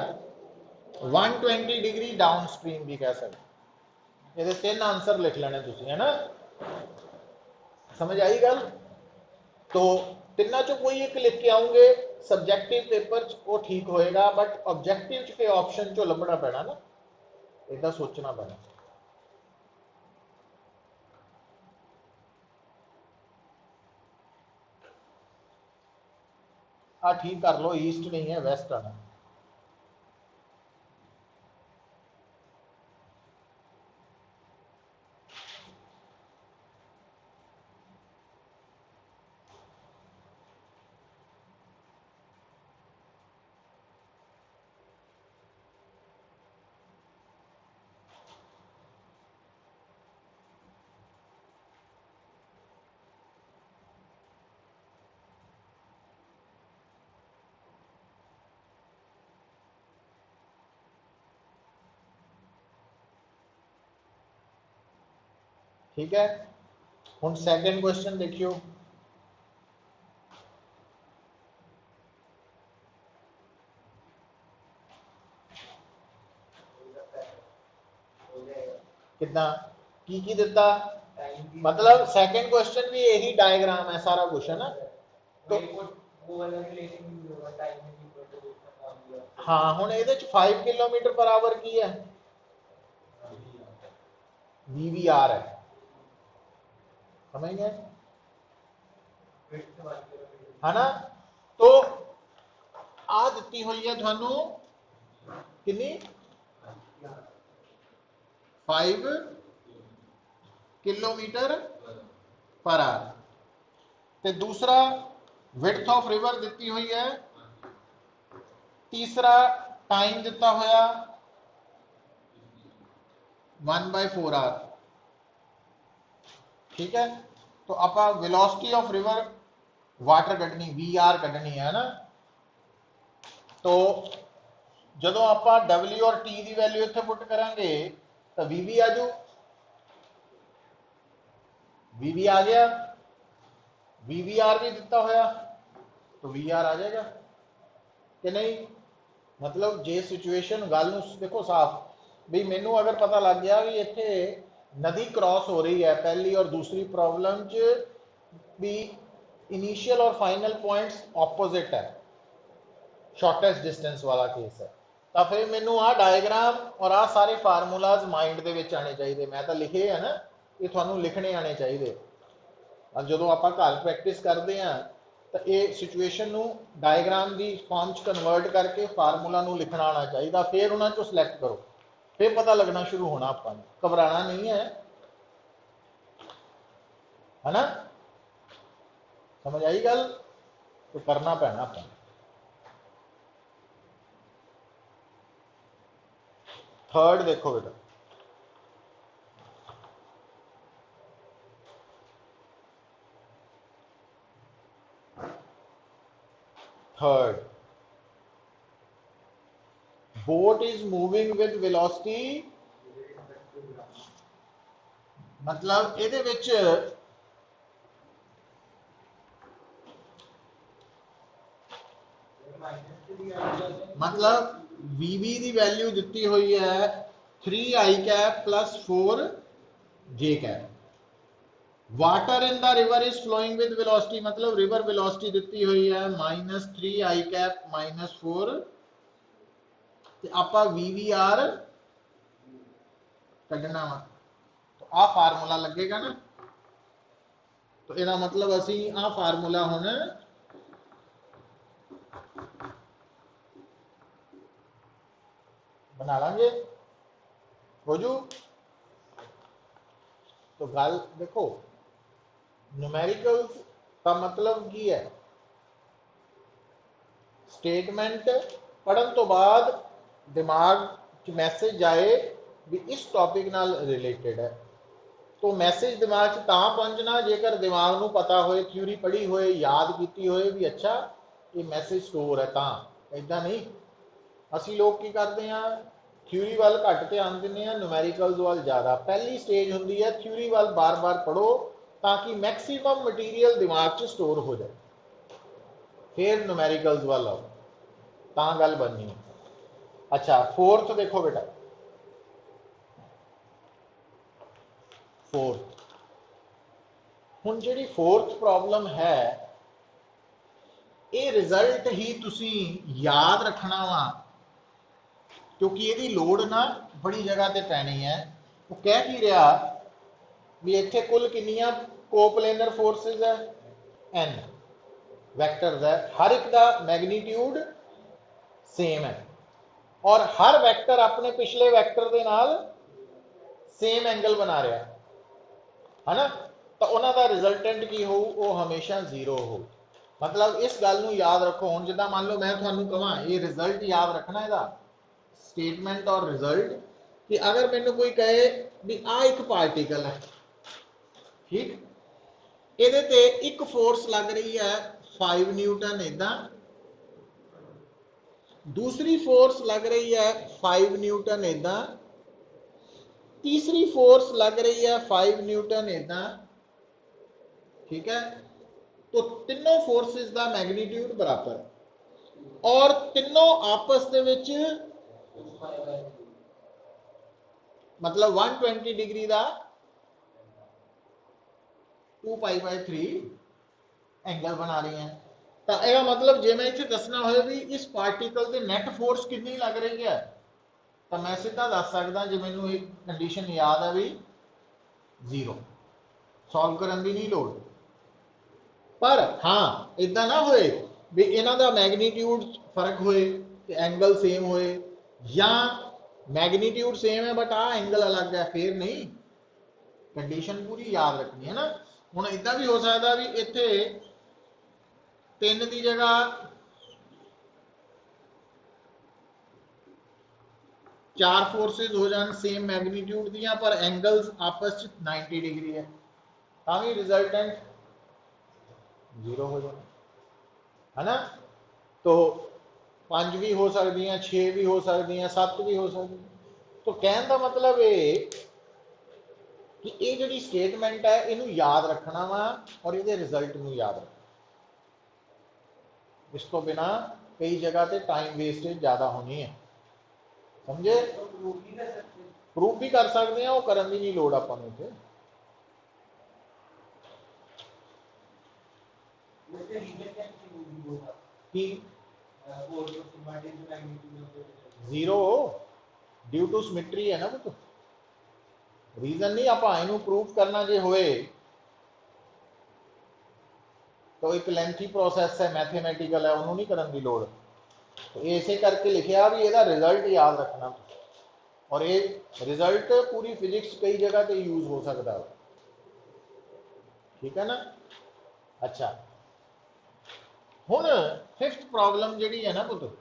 120 डिग्री डाउन स्ट्रीम भी कह सकते हैं। ये 3 आंसर लिख लेने तुसी, है ना, समझ आई गल। तो तिना चो कोई एक लिख के आऊंगे सबजैक्टिव पेपर वो ठीक होएगा, बट ऑब्जेक्टिव च ऑप्शन चो लभना पैना ना, इदा सोचना पैना। आ ठीक कर लो, ईस्ट नहीं है वेस्ट आना। ठीक है, हुण सैकेंड क्वेश्चन देखियो। कितना की दिता, मतलब सेकंड क्वेश्चन भी यही डायग्राम है सारा कुछ, है ना। तो हाँ हुण इहदे च 5 किलोमीटर पर आवर की है, VVR है, समझ गए, है ना। तो आ दी हुई है थानू कितनी 5 किलोमीटर पर आवर, ते दूसरा विड्थ ऑफ रिवर दी हुई है, तीसरा टाइम दिता होया 1/4 आवर, ठीक है। तो आप वेलोसिटी ऑफ रिवर वाटर कढ़नी VR कढ़नी है ना। तो जो आप W और T की वैल्यू इतने पुट करांगे तो VV आजू, VV आ गया, VVR भी दिता होया तो VR आ जाएगा कि नहीं। मतलब जे सिचुएशन गल देखो साफ भी, मैनू अगर पता लग गया भी इत्थे नदी क्रॉस हो रही है पहली और दूसरी प्रॉब्लम च भी इनिशियल और फाइनल पॉइंट्स ऑपोजिट है, शॉर्टेस्ट डिस्टेंस वाला केस है, तो फिर मैनू आ डायग्राम और आ सारे फार्मूलाज माइंड दे विच आने चाहिए। मैं तो लिखे है ना, ये थानू लिखने आने चाहिए। अब जो आप घर प्रैक्टिस करते हैं तो ये सिचुएशन नू डायग्राम की फॉर्म च कन्वर्ट करके फार्मूला नू लिखना आना चाहिए, फिर उन्होंने चो सिलेक्ट करो, फिर पता लगना शुरू होना, अपन घबराना नहीं है ना, समझ आई गल। तो करना पैना अपन। थर्ड देखो बेटा, third, boat is moving with velocity, मतलब ਇਹਦੇ ਵਿੱਚ मतलब VV की वैल्यू दी हुई है 3i cap plus 4j cap, water in the river is flowing with velocity, मतलब रिवर वेलोसिटी दी हुई है -3 i कैप -4, आप VVR कढ़ना वा, तो आ फार्मूला लगेगा ना। तो यदा मतलब असी आ फार्मूला हुण बना लांगे, हो जू। तो गल देखो, न्यूमेरिकल्स का मतलब की है, स्टेटमेंट पढ़न तो बाद दिमाग च मैसेज जाए भी इस टॉपिक नाल रिलेटेड है, तो मैसेज दिमाग च तां पहुंचना जेकर दिमाग नूं पता होए, थ्योरी पढ़ी होए, याद की होए भी अच्छा ये मैसेज स्टोर है, तां इदां नहीं। ਅਸੀਂ लोग की करते हैं, थ्योरी वाल घट ध्यान देने, न्यूमेरिकल्स वाल ज़्यादा। पहली स्टेज होंगी है थ्योरी वाल बार बार पढ़ो ताकि मैक्सीमम मटीरियल दिमाग च स्टोर हो जाए, फिर न्यूमेरिकल्स वाल आओ, तां गल बननी है। अच्छा फोर्थ देखो बेटा, फोर्थ हुण जिहड़ी फोर्थ प्रॉब्लम है, ये रिजल्ट ही तुसी याद रखना वा, क्योंकि ये लोड़ ना बड़ी जगह ते पैनी है। वो कह की रहा भी इत्थे कुल कितनियां कोप्लेनर फोर्सेस है, एन वैक्टर्स है, हर एक का मैग्नीट्यूड सेम है, और हर वैक्टर अपने पिछले वैक्टर के नाल सेम एंगल बना रहा है ना, तो उन्हों का रिजल्टेंट की हो वो हमेशा जीरो हो। मतलब इस गल नूं याद रखो, हुण जिद्दां मान लो मैं तुहानूं कहां ये रिजल्ट याद रखना, इसका स्टेटमेंट और रिजल्ट, कि अगर मैनू कोई कहे भी आ एक पार्टिकल है, ठीक, ਇਹਦੇ ਤੇ एक फोर्स लग रही है 5 न्यूटन इदा, दूसरी फोर्स लग रही है 5 न्यूटन इदा, तीसरी फोर्स लग रही है 5 न्यूटन इदा, ठीक है। तो तीनों फोर्सेस का मैग्नीट्यूड बराबर, और तीनों आपस दे विच मतलब 120 डिग्री का 2π/3 एंगल बना रही हैं। तो यह मतलब जे मैं इतने दसना हो भी इस पार्टिकल से नैट फोर्स कितनी लग रही है, तो मैं सीधा दस सकता जो मैनू एक कंडीशन याद है भी जीरो, सॉल्व करने की नहीं लोड़। पर हाँ इदा ना होए भी इन्हों का मैग्नीट्यूड फर्क होए, एंगल सेम होए, या मैग्नीट्यूड सेम है बट आ एंगल अलग है, फिर नहीं, कंडीशन पूरी याद रखनी है ना। हुण इदा भी हो सकता भी इत्थे 3 की जगह 4 फोर्सेस हो जान सेम मैग्नीट्यूड दियां, पर एंगल्स आपस 90 डिग्री है, ताकि रिजल्टेंट जीरो हो जाए, है ना। तो 5 भी हो सकती हैं, 6 भी हो सकती हैं, 7 भी हो सकती हैं। तो कहने का मतलब ये कि ये जी स्टेटमेंट है इनू याद रखना वा, और ये रिजल्ट में याद रखना, इस तो बिना कई जगह पे टाइम वेस्टेज ज़्यादा होनी है, समझे। प्रूफ भी कर सकते हैं, वो करने की नहीं लोड़ अपन इतने। जीरो ड्यू टू सिमेट्री है ना, वो रीजन नहीं, आप इनू प्रूफ करना जे होए तो एक लेंथी प्रोसैस है, मैथेमैटिकल है, उन्होंने नहीं करने की लोड़। तो इसे करके लिखा भी यदा रिजल्ट याद रखना, और ये रिजल्ट पूरी फिजिक्स कई जगह पे यूज हो सकता है, ठीक है ना। अच्छा हुण फिफ्थ प्रॉब्लम जी है ना पुत,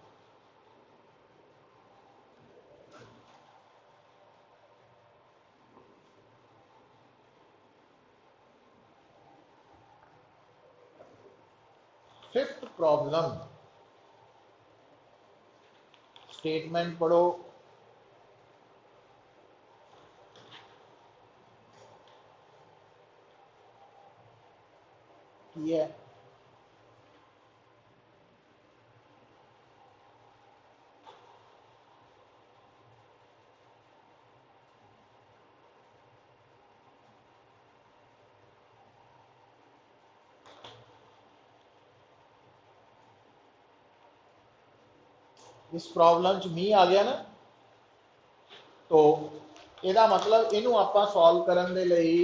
फिफ्थ प्रॉब्लम स्टेटमेंट पढ़ो, की है इस प्रॉब्लम च मी आ गया ना, तो ਇਹਦਾ मतलब ਇਹਨੂੰ ਆਪਾਂ सॉल्व ਕਰਨ ਦੇ ਲਈ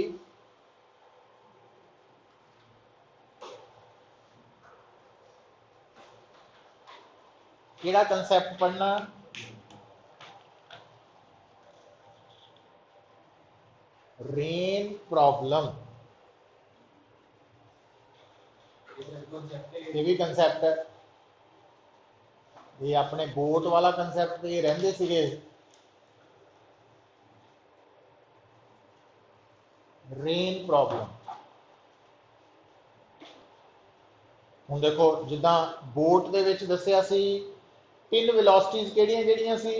ਕਿਹੜਾ ਕੰਸੈप्ट पढ़ना, रेन प्रॉब्लम। ये भी कंसैप्ट है, ये अपने बोट वाला कंसैप्ट ये रहंदे सीगे। रेन प्रॉब्लम हुण देखो जिद्दां बोट दे विच दस्सिया सी तीन वेलोसिटीज किहड़ियां सी,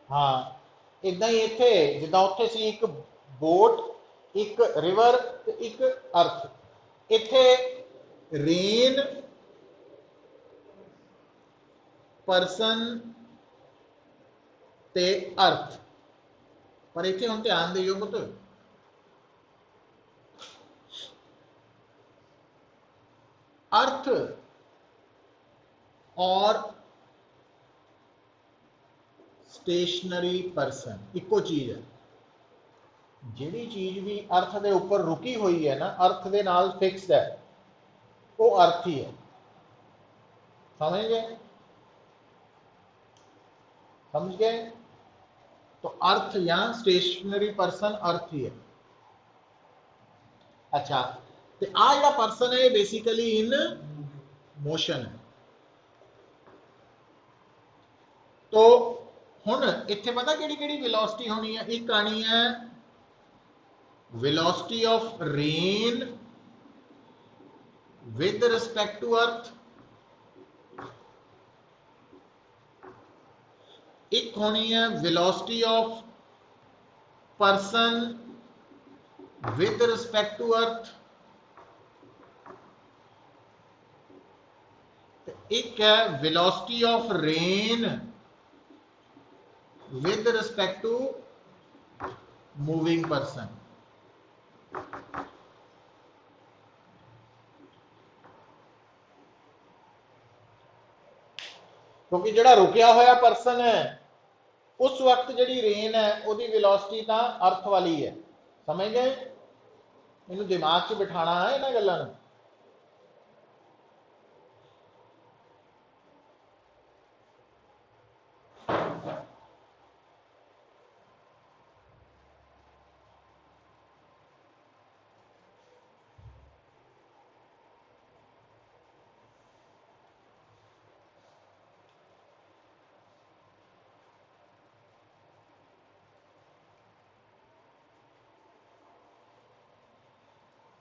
हाँ इदा ही इत्थे जिद्दां उत्थे सी एक बोट, एक रिवर ते एक अर्थ, इत्थे रेन, परसन ते अर्थ। पर इत्थे हुण ध्यान दिओ पुत, अर्थ और स्टेशनरी परसन इको चीज है। जिहड़ी चीज भी अर्थ के उपर रुकी हुई है ना, अर्थ के नाल फिक्सड है, वो अर्थ ही है। समझ गए, समझ गए? तो अर्थ या स्टेशनरी परसन अर्थ ही है। अच्छा, तो आ जिहड़ा परसन है बेसिकली इन मोशन है। तो हुण इत्थे पता किहड़ी वेलोसिटी होनी है, एक आनी है velocity of rain with respect to earth, एक होनी है velocity of person with respect to earth, एक है velocity of rain with respect to moving person. क्योंकि जिहड़ा रुकिया होया परसन है उस वक्त जिहड़ी रेन है उहदी वेलोसिटी तां अर्थ वाली है। समझ गए? इन्हूं दिमाग 'च बिठाना है इन्हां गल्लां नूं।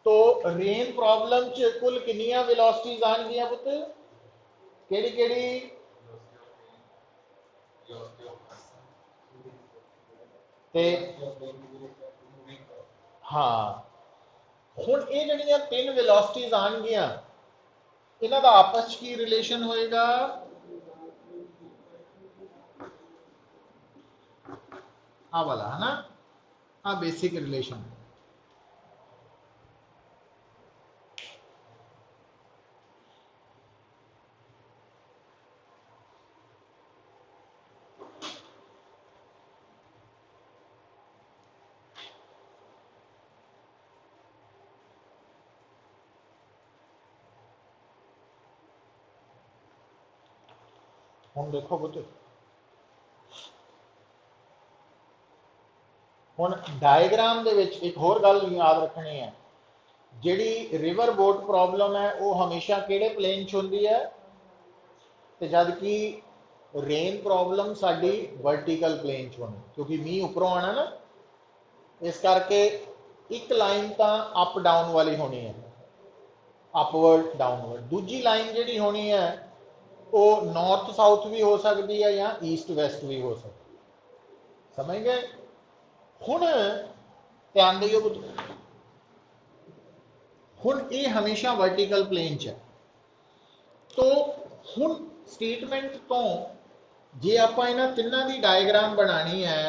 तो रेन प्रॉब्लम च कुल कितनियां वेलोसिटीज आनगियां पुत? केड़ी केड़ी? ते हाँ, हुण ये जिहड़ियां तीन वेलोसिटीज आनगियां इन्हां दा आपस च की रिलेशन होएगा? आ वाला है ना, आ बेसिक रिलेशन। हुण देखो पुत, हुण डायग्राम दे विच एक होर गल याद रखनी है, जिहड़ी रिवर बोट प्रॉब्लम है वो हमेशा किहड़े प्लेन च हुंदी है, ते जबकि रेन प्रॉब्लम साडी वर्टिकल प्लेन च होनी, क्योंकि मींह उपरों आना ना, इस करके एक लाइन तां अप डाउन वाली होनी है, अपवर्ड डाउनवर्ड। दूजी लाइन जिहड़ी होनी है वो नॉर्थ साउथ भी हो सकती है या ईस्ट वैस्ट भी हो सकती है। समझ गए? हुण ध्यान दिओ पुत, हुण ये हमेशा वर्टिकल प्लेन च है। तो हुण स्टेटमेंट तो जे आपां इन्हां तिन्नां दी डायग्राम बनानी है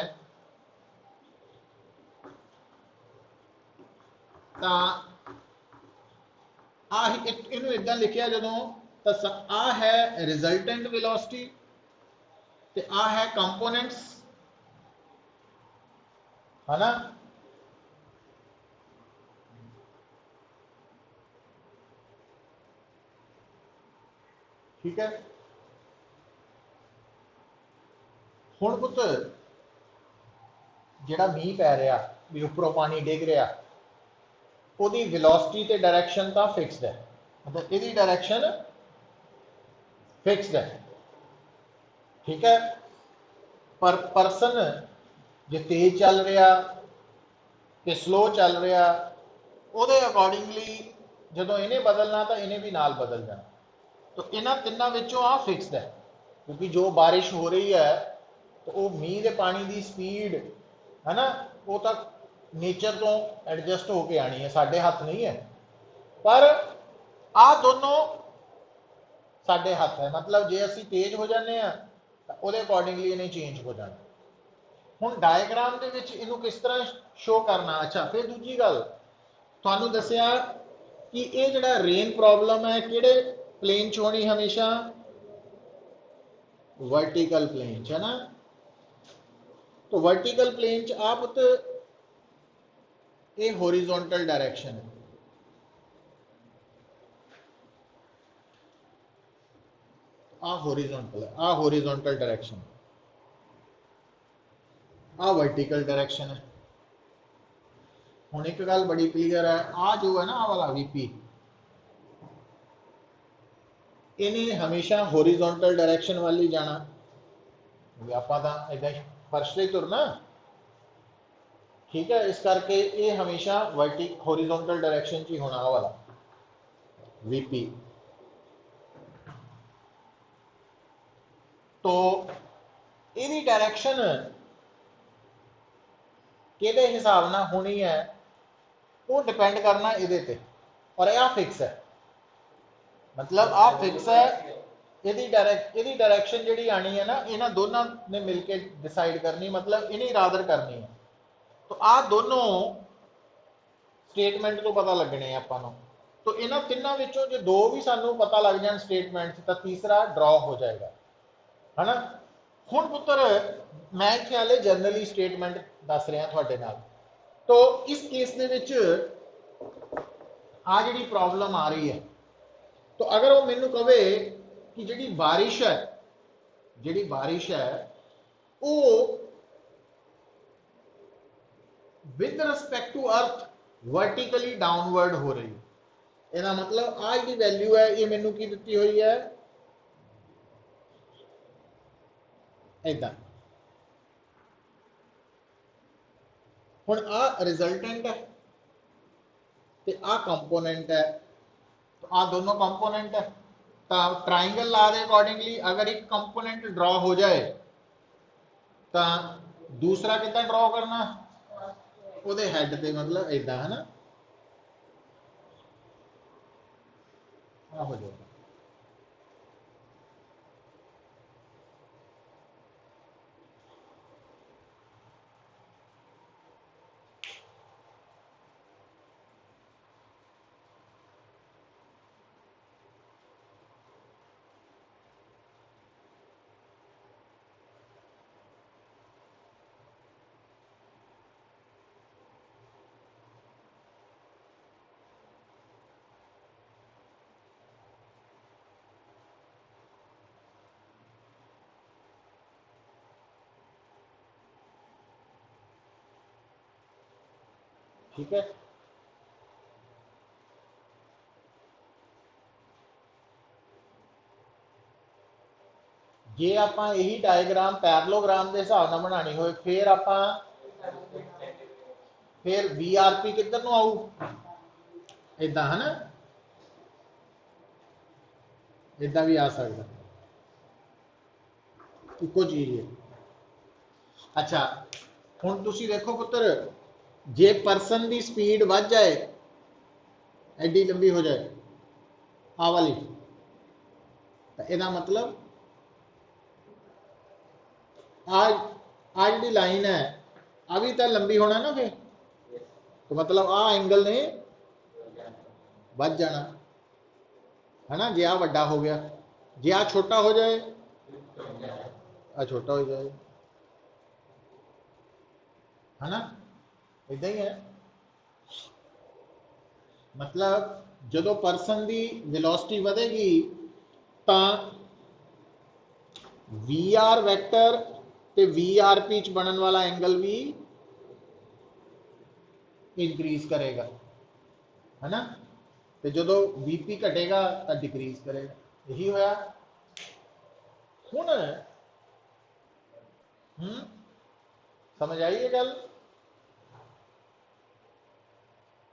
तां इनू इदां लिखिया जदों तां आ है रिजल्टेंट वेलोसिटी ते आ है कंपोनेंट्स, है ना। ठीक है, हुण पुत्त जिहड़ा मींह पै रहा भी उपरों पानी डिग रहा, ਉਹਦੀ वेलोसिटी ते डायरेक्शन तो फिक्सड है, मतलब ਇਹਦੀ डायरेक्शन फिक्सड है। ठीक है, पर परसन जे तेज चल रहा ते स्लो चल रहा, ਉਹਦੇ अकॉर्डिंगली ਜਦੋਂ ਇਹਨੇ बदलना तो इन्हें भी नाल बदल जाना। तो इन्हां तिन्नां विचों आ फिक्सड है, क्योंकि जो बारिश हो रही है तो वो मीह के पानी की स्पीड है ना, वो तो नेचर तो एडजस्ट होके आनी है, साढ़े हाथ नहीं है। पर आ दोनों साढ़े हाथ है, मतलब जे असी तेज हो जाने तो वो अकॉर्डिंगली इन्हें चेंज हो जाना। हुण डायग्राम के विच इनू किस तरह शो करना। अच्छा, फिर दूजी गल तुहानू दसिया कि ये जिहड़ा रेन प्रॉब्लम है किहड़े प्लेन च होनी, हमेशा वर्टिकल प्लेन च, है ना। तो वर्टिकल प्लेन च आ पुत्त ये हॉरिजॉन्टल डायरेक्शन है, आ हॉरिजॉन्टल है, आ हॉरिजॉन्टल डायरेक्शन, आ वर्टिकल डायरेक्शन है। हुण एक गल बड़ी क्लीयर है, आ जो है ना आ वाला वीपी, इन्हें हमेशा हॉरिजॉन्टल डायरेक्शन वाल ही जाना। आपां तां इदां ही फर्श से तुरना, ठीक है, इस करके ये हमेशा हॉरिजॉन्टल डायरेक्शन च ही होना वाला वीपी। तो यदि डायरेक्शन किहदे हिसाब नाल होनी है वो डिपेंड करना इहदे ते, और यह फिक्स है, मतलब आ फिक्स है। यदि डायरेक्शन जिहड़ी आनी है ना, इन्हां दोनों ने मिलके डिसाइड करनी, मतलब इन्हें रादर करनी है। तो आ दोनों स्टेटमेंट तो पता लगने आपां नूं। तो इन्हां तिन्नां विचों जो दो भी सानू पता लग जाए स्टेटमेंट, तो तीसरा ड्रॉ हो जाएगा, है ना। हुण पुत्तर मैं इत्थे हाले जनरली स्टेटमेंट दस रहा तुहाडे नाल। तो इस केस दे विच आ जिहड़ी प्रॉब्लम आ रही है, तो अगर वो मैनू कहे कि जिहड़ी बारिश है वो with respect to earth vertically downward हो रही है, इसका मतलब आ जी वैल्यू है ये मैनू की दी हुई है इदा। हुण आ रिजल्टेंट है तो आ कंपोनेंट है, तो आ दोनों कंपोनेंट है। तो ट्राइंगल ला दे अकॉर्डिंगली अगर एक कंपोनेंट ड्रॉ हो जाए तो दूसरा कितना ड्रॉ करना, ਉਹਦੇ ਹੈਡ ਤੇ, मतलब इदा, है ना, आ हो जाएगा। ठीक है, जे आप यही डायग्राम पैरलोग्राम के हिसाब से बनानी हो, फिर VRP किधर नूं आऊ, इदा, है ना, इदा भी आ सकता, इको चीज है। अच्छा, हुण तुसीं देखो पुत्र, जे परसन की स्पीड बढ़ जाए, एडी लंबी हो जाए आ वाली, तो इसका मतलब आ जी लाइन है आ भी तो लंबी होना ना, फिर तो मतलब आ एंगल ने बढ़ जाना। है ना, जे आ वड्डा हो गया, जे आ छोटा हो जाए आ छोटा हो जाए, है ना, इदा ही है। मतलब जो परसन की वेलोसिटी बढ़ेगी तो वी आर वैक्टर ते वी आर पी च बनने वाला एंगल भी इंक्रीज करेगा, है ना, तो जो वीपी घटेगा तो डिक्रीज करेगा, यही होया। हुण समझ आई है गल।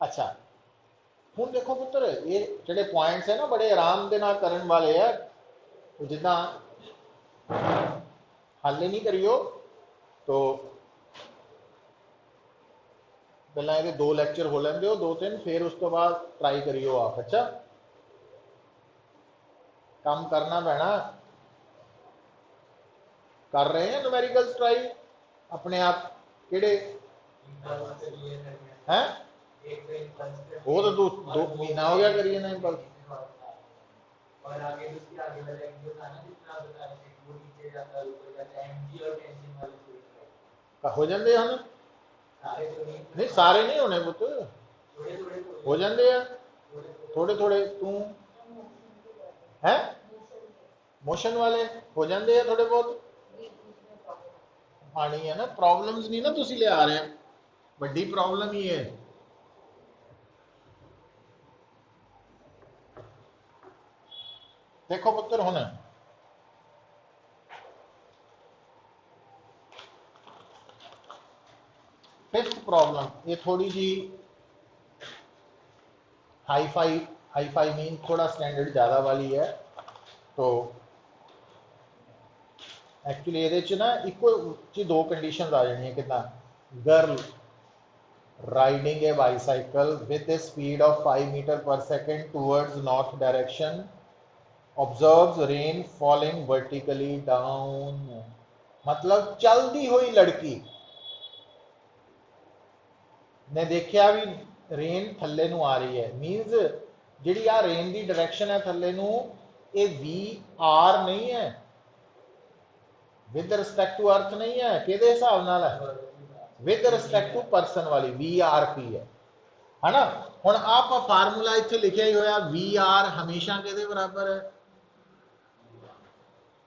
अच्छा हुण देखो पुत्र, ये जोड़े पॉइंट्स है ना बड़े आराम के नाल करन वाले है, जिदा हल नहीं करियो तो पहला ये दो लैक्चर हो लेंदे हो, दो तीन, फिर उस तो बाद ट्राई करियो आप। अच्छा काम करना पैना, कर रहे हैं न्यूमेरिकल्स ट्राई अपने आप केड़े हैं, वो तो दो महीना हो गया करिए ना इम्पल्स। और आगे उसकी आगे वाला एक जो था ना जितना बता रहे थे वो नीचे जाता है ऊपर जाता है, एमजी और टेंशन वाले कोई हो जाते हैं सारे तो नहीं सारे नहीं होने पुत, थोड़े थोड़े हो जाते हैं, थोड़े थोड़े तू है मोशन वाले हो जाते हैं थोड़े बहुत। आनी है ना, प्रॉब्लम्स नहीं ना तुसी ले आ रहे हैं, बड़ी प्रॉब्लम ही है। देखो पुत्र हुण फिफ्थ प्रॉब्लम, ये थोड़ी जी हाई फाई मीन थोड़ा स्टैंडर्ड ज़्यादा वाली है। तो एक्चुअली ये ना इको ची दो कंडीशन आ जानियां कि girl riding a bicycle with a speed of 5 metre per second towards north direction observes rain falling vertically down. मतलब चलती हुई लड़की ने देखा भी रेन थले आ रही है, मीनस जी आ रेन की डायरेक्शन है थले ये वी आर नहीं है, विद रिस्पेक्ट टू अर्थ नहीं है, कि हिसाब नाल है विद रिस्पेक्ट टू परसन वाली वी आर पी है ना। हुण आप फार्मूला इत्थे लिखिया ही होया, वी आर हमेशा के बराबर है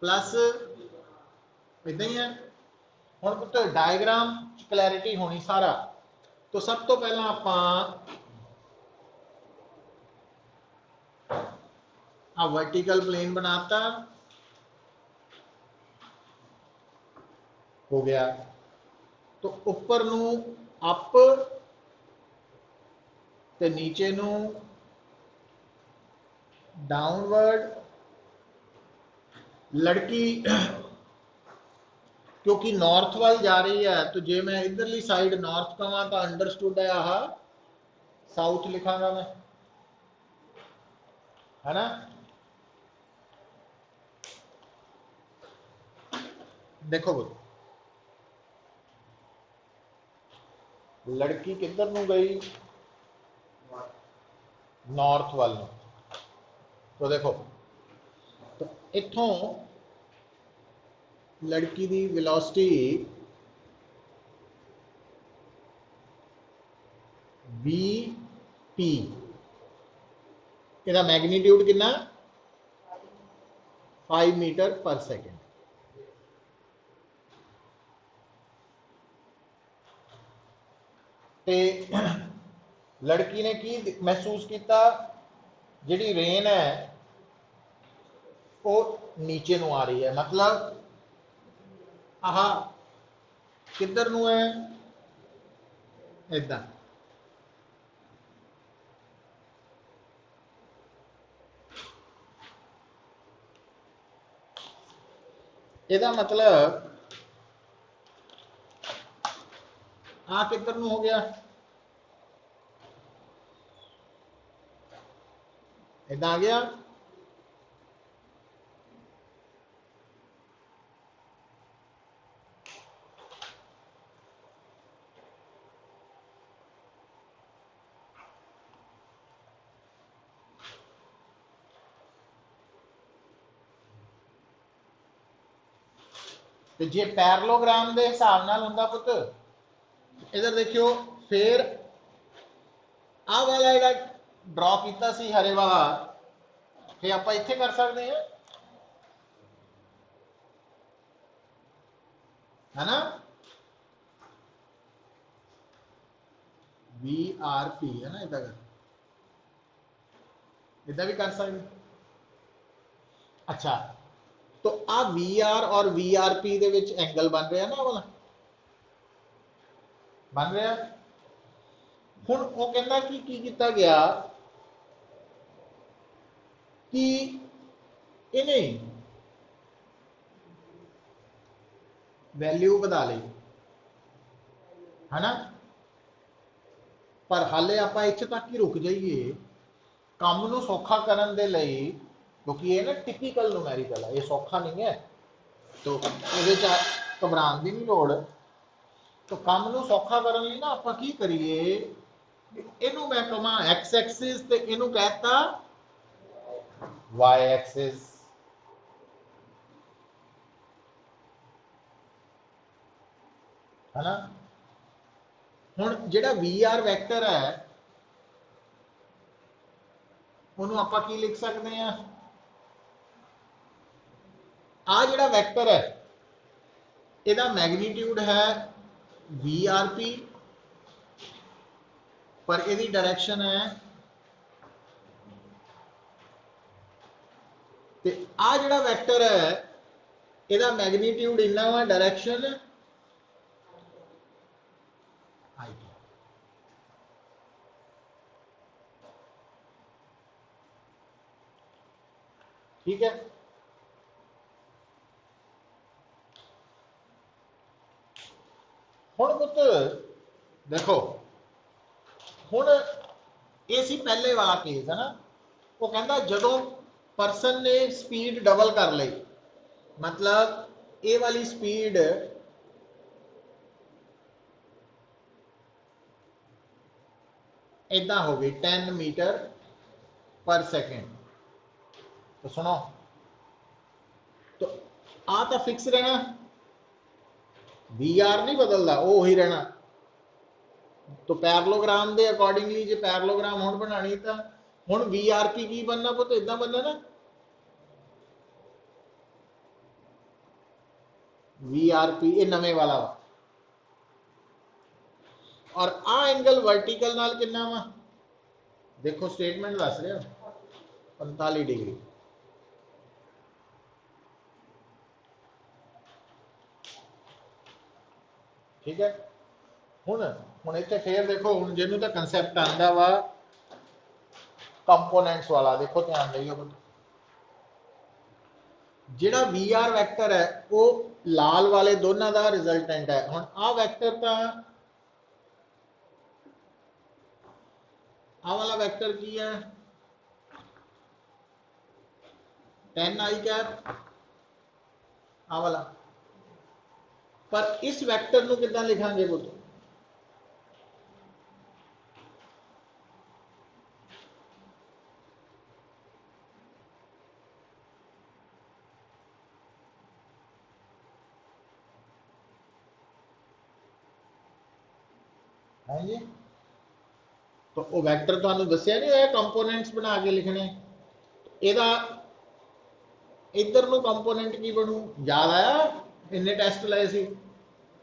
प्लस इदा ही है। हुण पुत्र डायग्राम क्लैरिटी होनी सारा, तो सब तो पहला आप वर्टिकल प्लेन बनाता हो गया, तो ऊपर नू अप ते नीचे नू डाउनवर्ड। लड़की क्योंकि नॉर्थ वाल जा रही है, तो जे मैं इधरली साइड नॉर्थ कहां तो अंडरस्टूड है आह साउथ लिखांगा मैं, है ना। देखो बोलो लड़की किधर नू गई, नॉर्थ वाल। तो देखो तो इथों लड़की की वेलोसिटी वी पी, इसका मैग्नीट्यूड कितना 5 मीटर पर सेकेंड। लड़की ने की महसूस किया, जी रेन है वो नीचे नू आ रही है, मतलब आह किधर नू है इदा। ਇਹਦਾ मतलब आ किधर नू हो गया, इदा आ गया। तो जे पैरलोग्राम के हिसाब नाल हुंदा पुत, इधर देखियो, फिर आ वाला जिहड़ा ड्रॉ किया सी हरे वाला, फिर आप इत्थे कर सकते हैं, है ना, VRP है ना, इदा भी कर सकते। अच्छा, तो आ VR और VRP दे विच एंगल बन रहा ना वाला, बन रहा। हुण वो कहता कि की किया गया कि इन्हें वैल्यू बधा ली, है ना, पर हाले आप इत्थे तक ही रुक जाइए काम नूं सौखा करन दे लई, क्योंकि ये ना टिपिकल न्यूमेरिकल है, ये सौखा नहीं है, तो ये घबराने की नहीं लोड़। तो काम नूं सौखा करन लई ना आपां की करिए, इनू मैं कहां एक्स एक्सिस ते इनू कहता वाई एक्सिस, है ना। हुण जिहड़ा VR वैक्टर है उन्होंने आपां की लिख सकते हैं, आ जिहड़ा वैक्टर है इहदा मैग्नीट्यूड है VRP, पर इहदी डायरेक्शन है, ते आ जिहड़ा वैक्टर है इहदा मैग्नीट्यूड इन्ना वा, डायरेक्शन आई। ठीक है, हुण पुत देखो, हुण ये सी पहले वाला केस है ना, वो कहता जदों परसन ने स्पीड डबल कर ली, मतलब ये वाली स्पीड इदा हो गई 10 मीटर पर सेकेंड। तो सुनो, तो आ तो फिक्स रहना, VR नहीं बदलता, वो ही रहना। तो पैरलोग्राम के अकॉर्डिंगली जो पैरलोग्राम हुण बनानी, तो हुण VRP की बनना पुत, इदा बनना ना, VRP ये नवे वाला वा, और आ एंगल वर्टिकल नाल कितना वा, देखो स्टेटमेंट दस रहा 45 डिग्री। ठीक है, हुण हुण इत्थे फिर देखो, हुण जिन्हों तो कंसैप्ट आंदा वा कंपोनेंट्स वाला, देखो ध्यान दियो, जिहड़ा VR वैक्टर है वो लाल वाले दोनों का रिजल्टेंट है। हुण आ वैक्टर तो आ वाला वैक्टर की है 10i कैप, आ वाला, पर इस वैक्टर को कितना लिखांगे वो, हाँ जी, तो वो वैक्टर तुहानू दस्सिया नहीं होया कंपोनेंट्स बना के लिखने, एदा इधर नु कंपोनेंट की बनू, याद आया इन्ने टेस्ट लाए सी।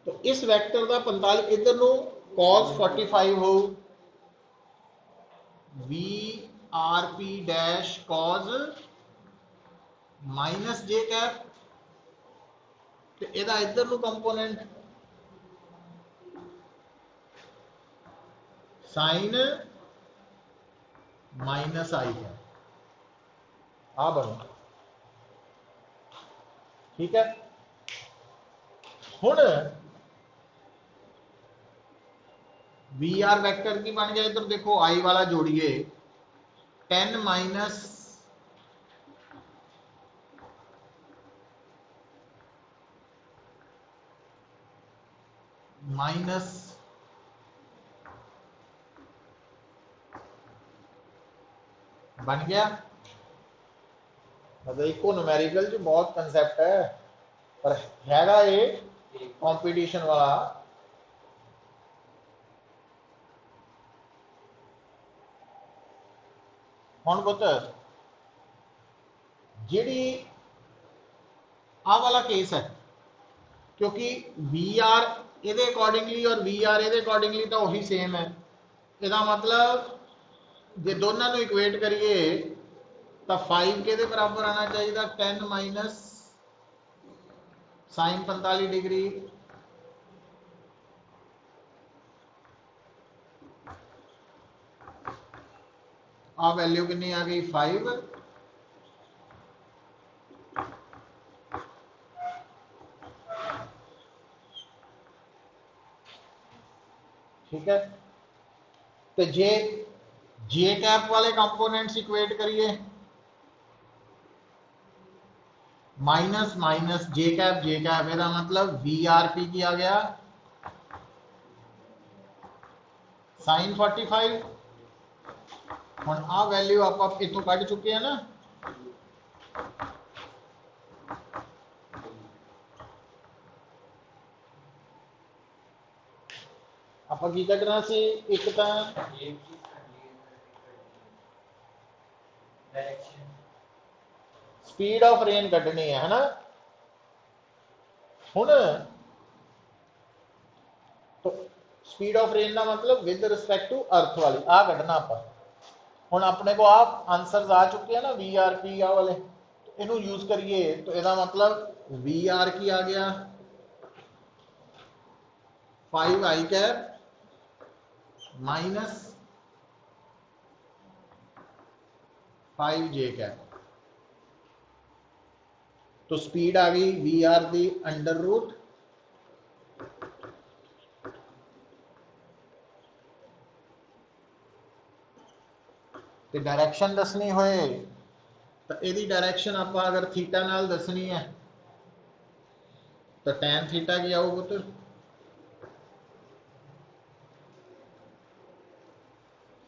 तो इस वैक्टर का 45 इधर नु cos 45 हो, VRP डैश cos माइनस जे कैप, तो एदा इधर नु कंपोनेंट साइन माइनस आई है, आ बनो। ठीक है, हुण VR वैक्टर की बन गया, इधर देखो आई वाला जोड़िए 10 माइनस माइनस बन गया, मतलब इको न्यूमेरिकल जो बहुत कंसेप्ट है, पर हैगा ये कंपटीशन वाला। हुण पुत्र जिहड़ी आ वाला केस है, क्योंकि वी आर ये अकॉर्डिंगली और वी आर ये अकॉर्डिंगली तो वही सेम है। इसका मतलब जे दोनों को इक्वेट करिए तो 5 के बराबर आना चाहिए 10 माइनस साइन 45 डिग्री आ वैल्यू कितनी आ गई 5। ठीक है, तो जे जे कैप वाले कंपोनेंट्स इक्वेट करिए, माइनस माइनस जे कैप ਇਹਦਾ मतलब VRP की आ गया साइन 45। ਹੁਣ ਆ वैल्यू ਆਪਾਂ इतों ਕੱਢ चुके हैं ना, ਆਪਾਂ ਕੀ ਕੱਢਣਾ ਸੀ, ਇੱਕ ਤਾਂ स्पीड ऑफ रेन कढ़नी है ना। हुण तो स्पीड ऑफ रेन का मतलब विद रिस्पेक्ट टू अर्थ वाली आ कढ़ना आप। हुण अपने को आप आंसर आ चुके हैं ना VRP आ वाले, तो इनू यूज करिए तो इसका मतलब VR की आ गया 5I cap minus 5J cap. तो स्पीड आ गई VR दी अंडर रूट ते डायरेक्शन दसनी होए तो यदी डायरेक्शन आप अगर थीटा नाल दसनी है तो टैन थीटा की आओ पुत्र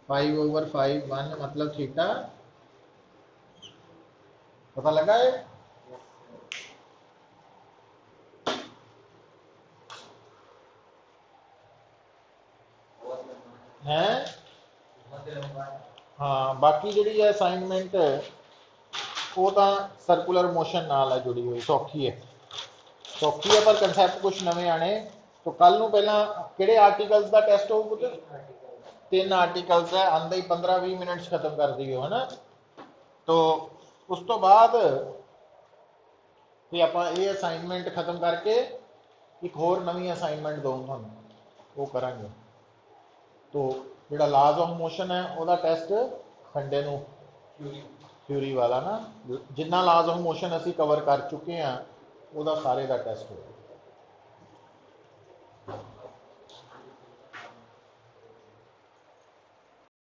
5/5 1 मतलब थीटा। पता लगा है? हाँ, बाकी जी असाइनमेंट वो तो सर्कुलर मोशन नाल है जुड़ी हुई, सौखी है पर कंसैप्ट कुछ नवे आने। तो कल नूं पहला किहड़े आर्टिकल्स का टेस्ट हो पुत्र? 3 आर्टिकल्स है, आंदे ही 15-20 मिनट खत्म कर दियो है ना। तो उस तो बाद फिर आप ये असाइनमेंट खत्म करके एक होर नवी असाइनमेंट दूँ थानू, वो करांगे। तो जो लॉज ऑफ मोशन है वह टेस्ट संडे नूं थ्योरी वाला ना, जिन्ना लॉज ऑफ मोशन असी कवर कर चुके हैं वह सारे का टेस्ट होगा।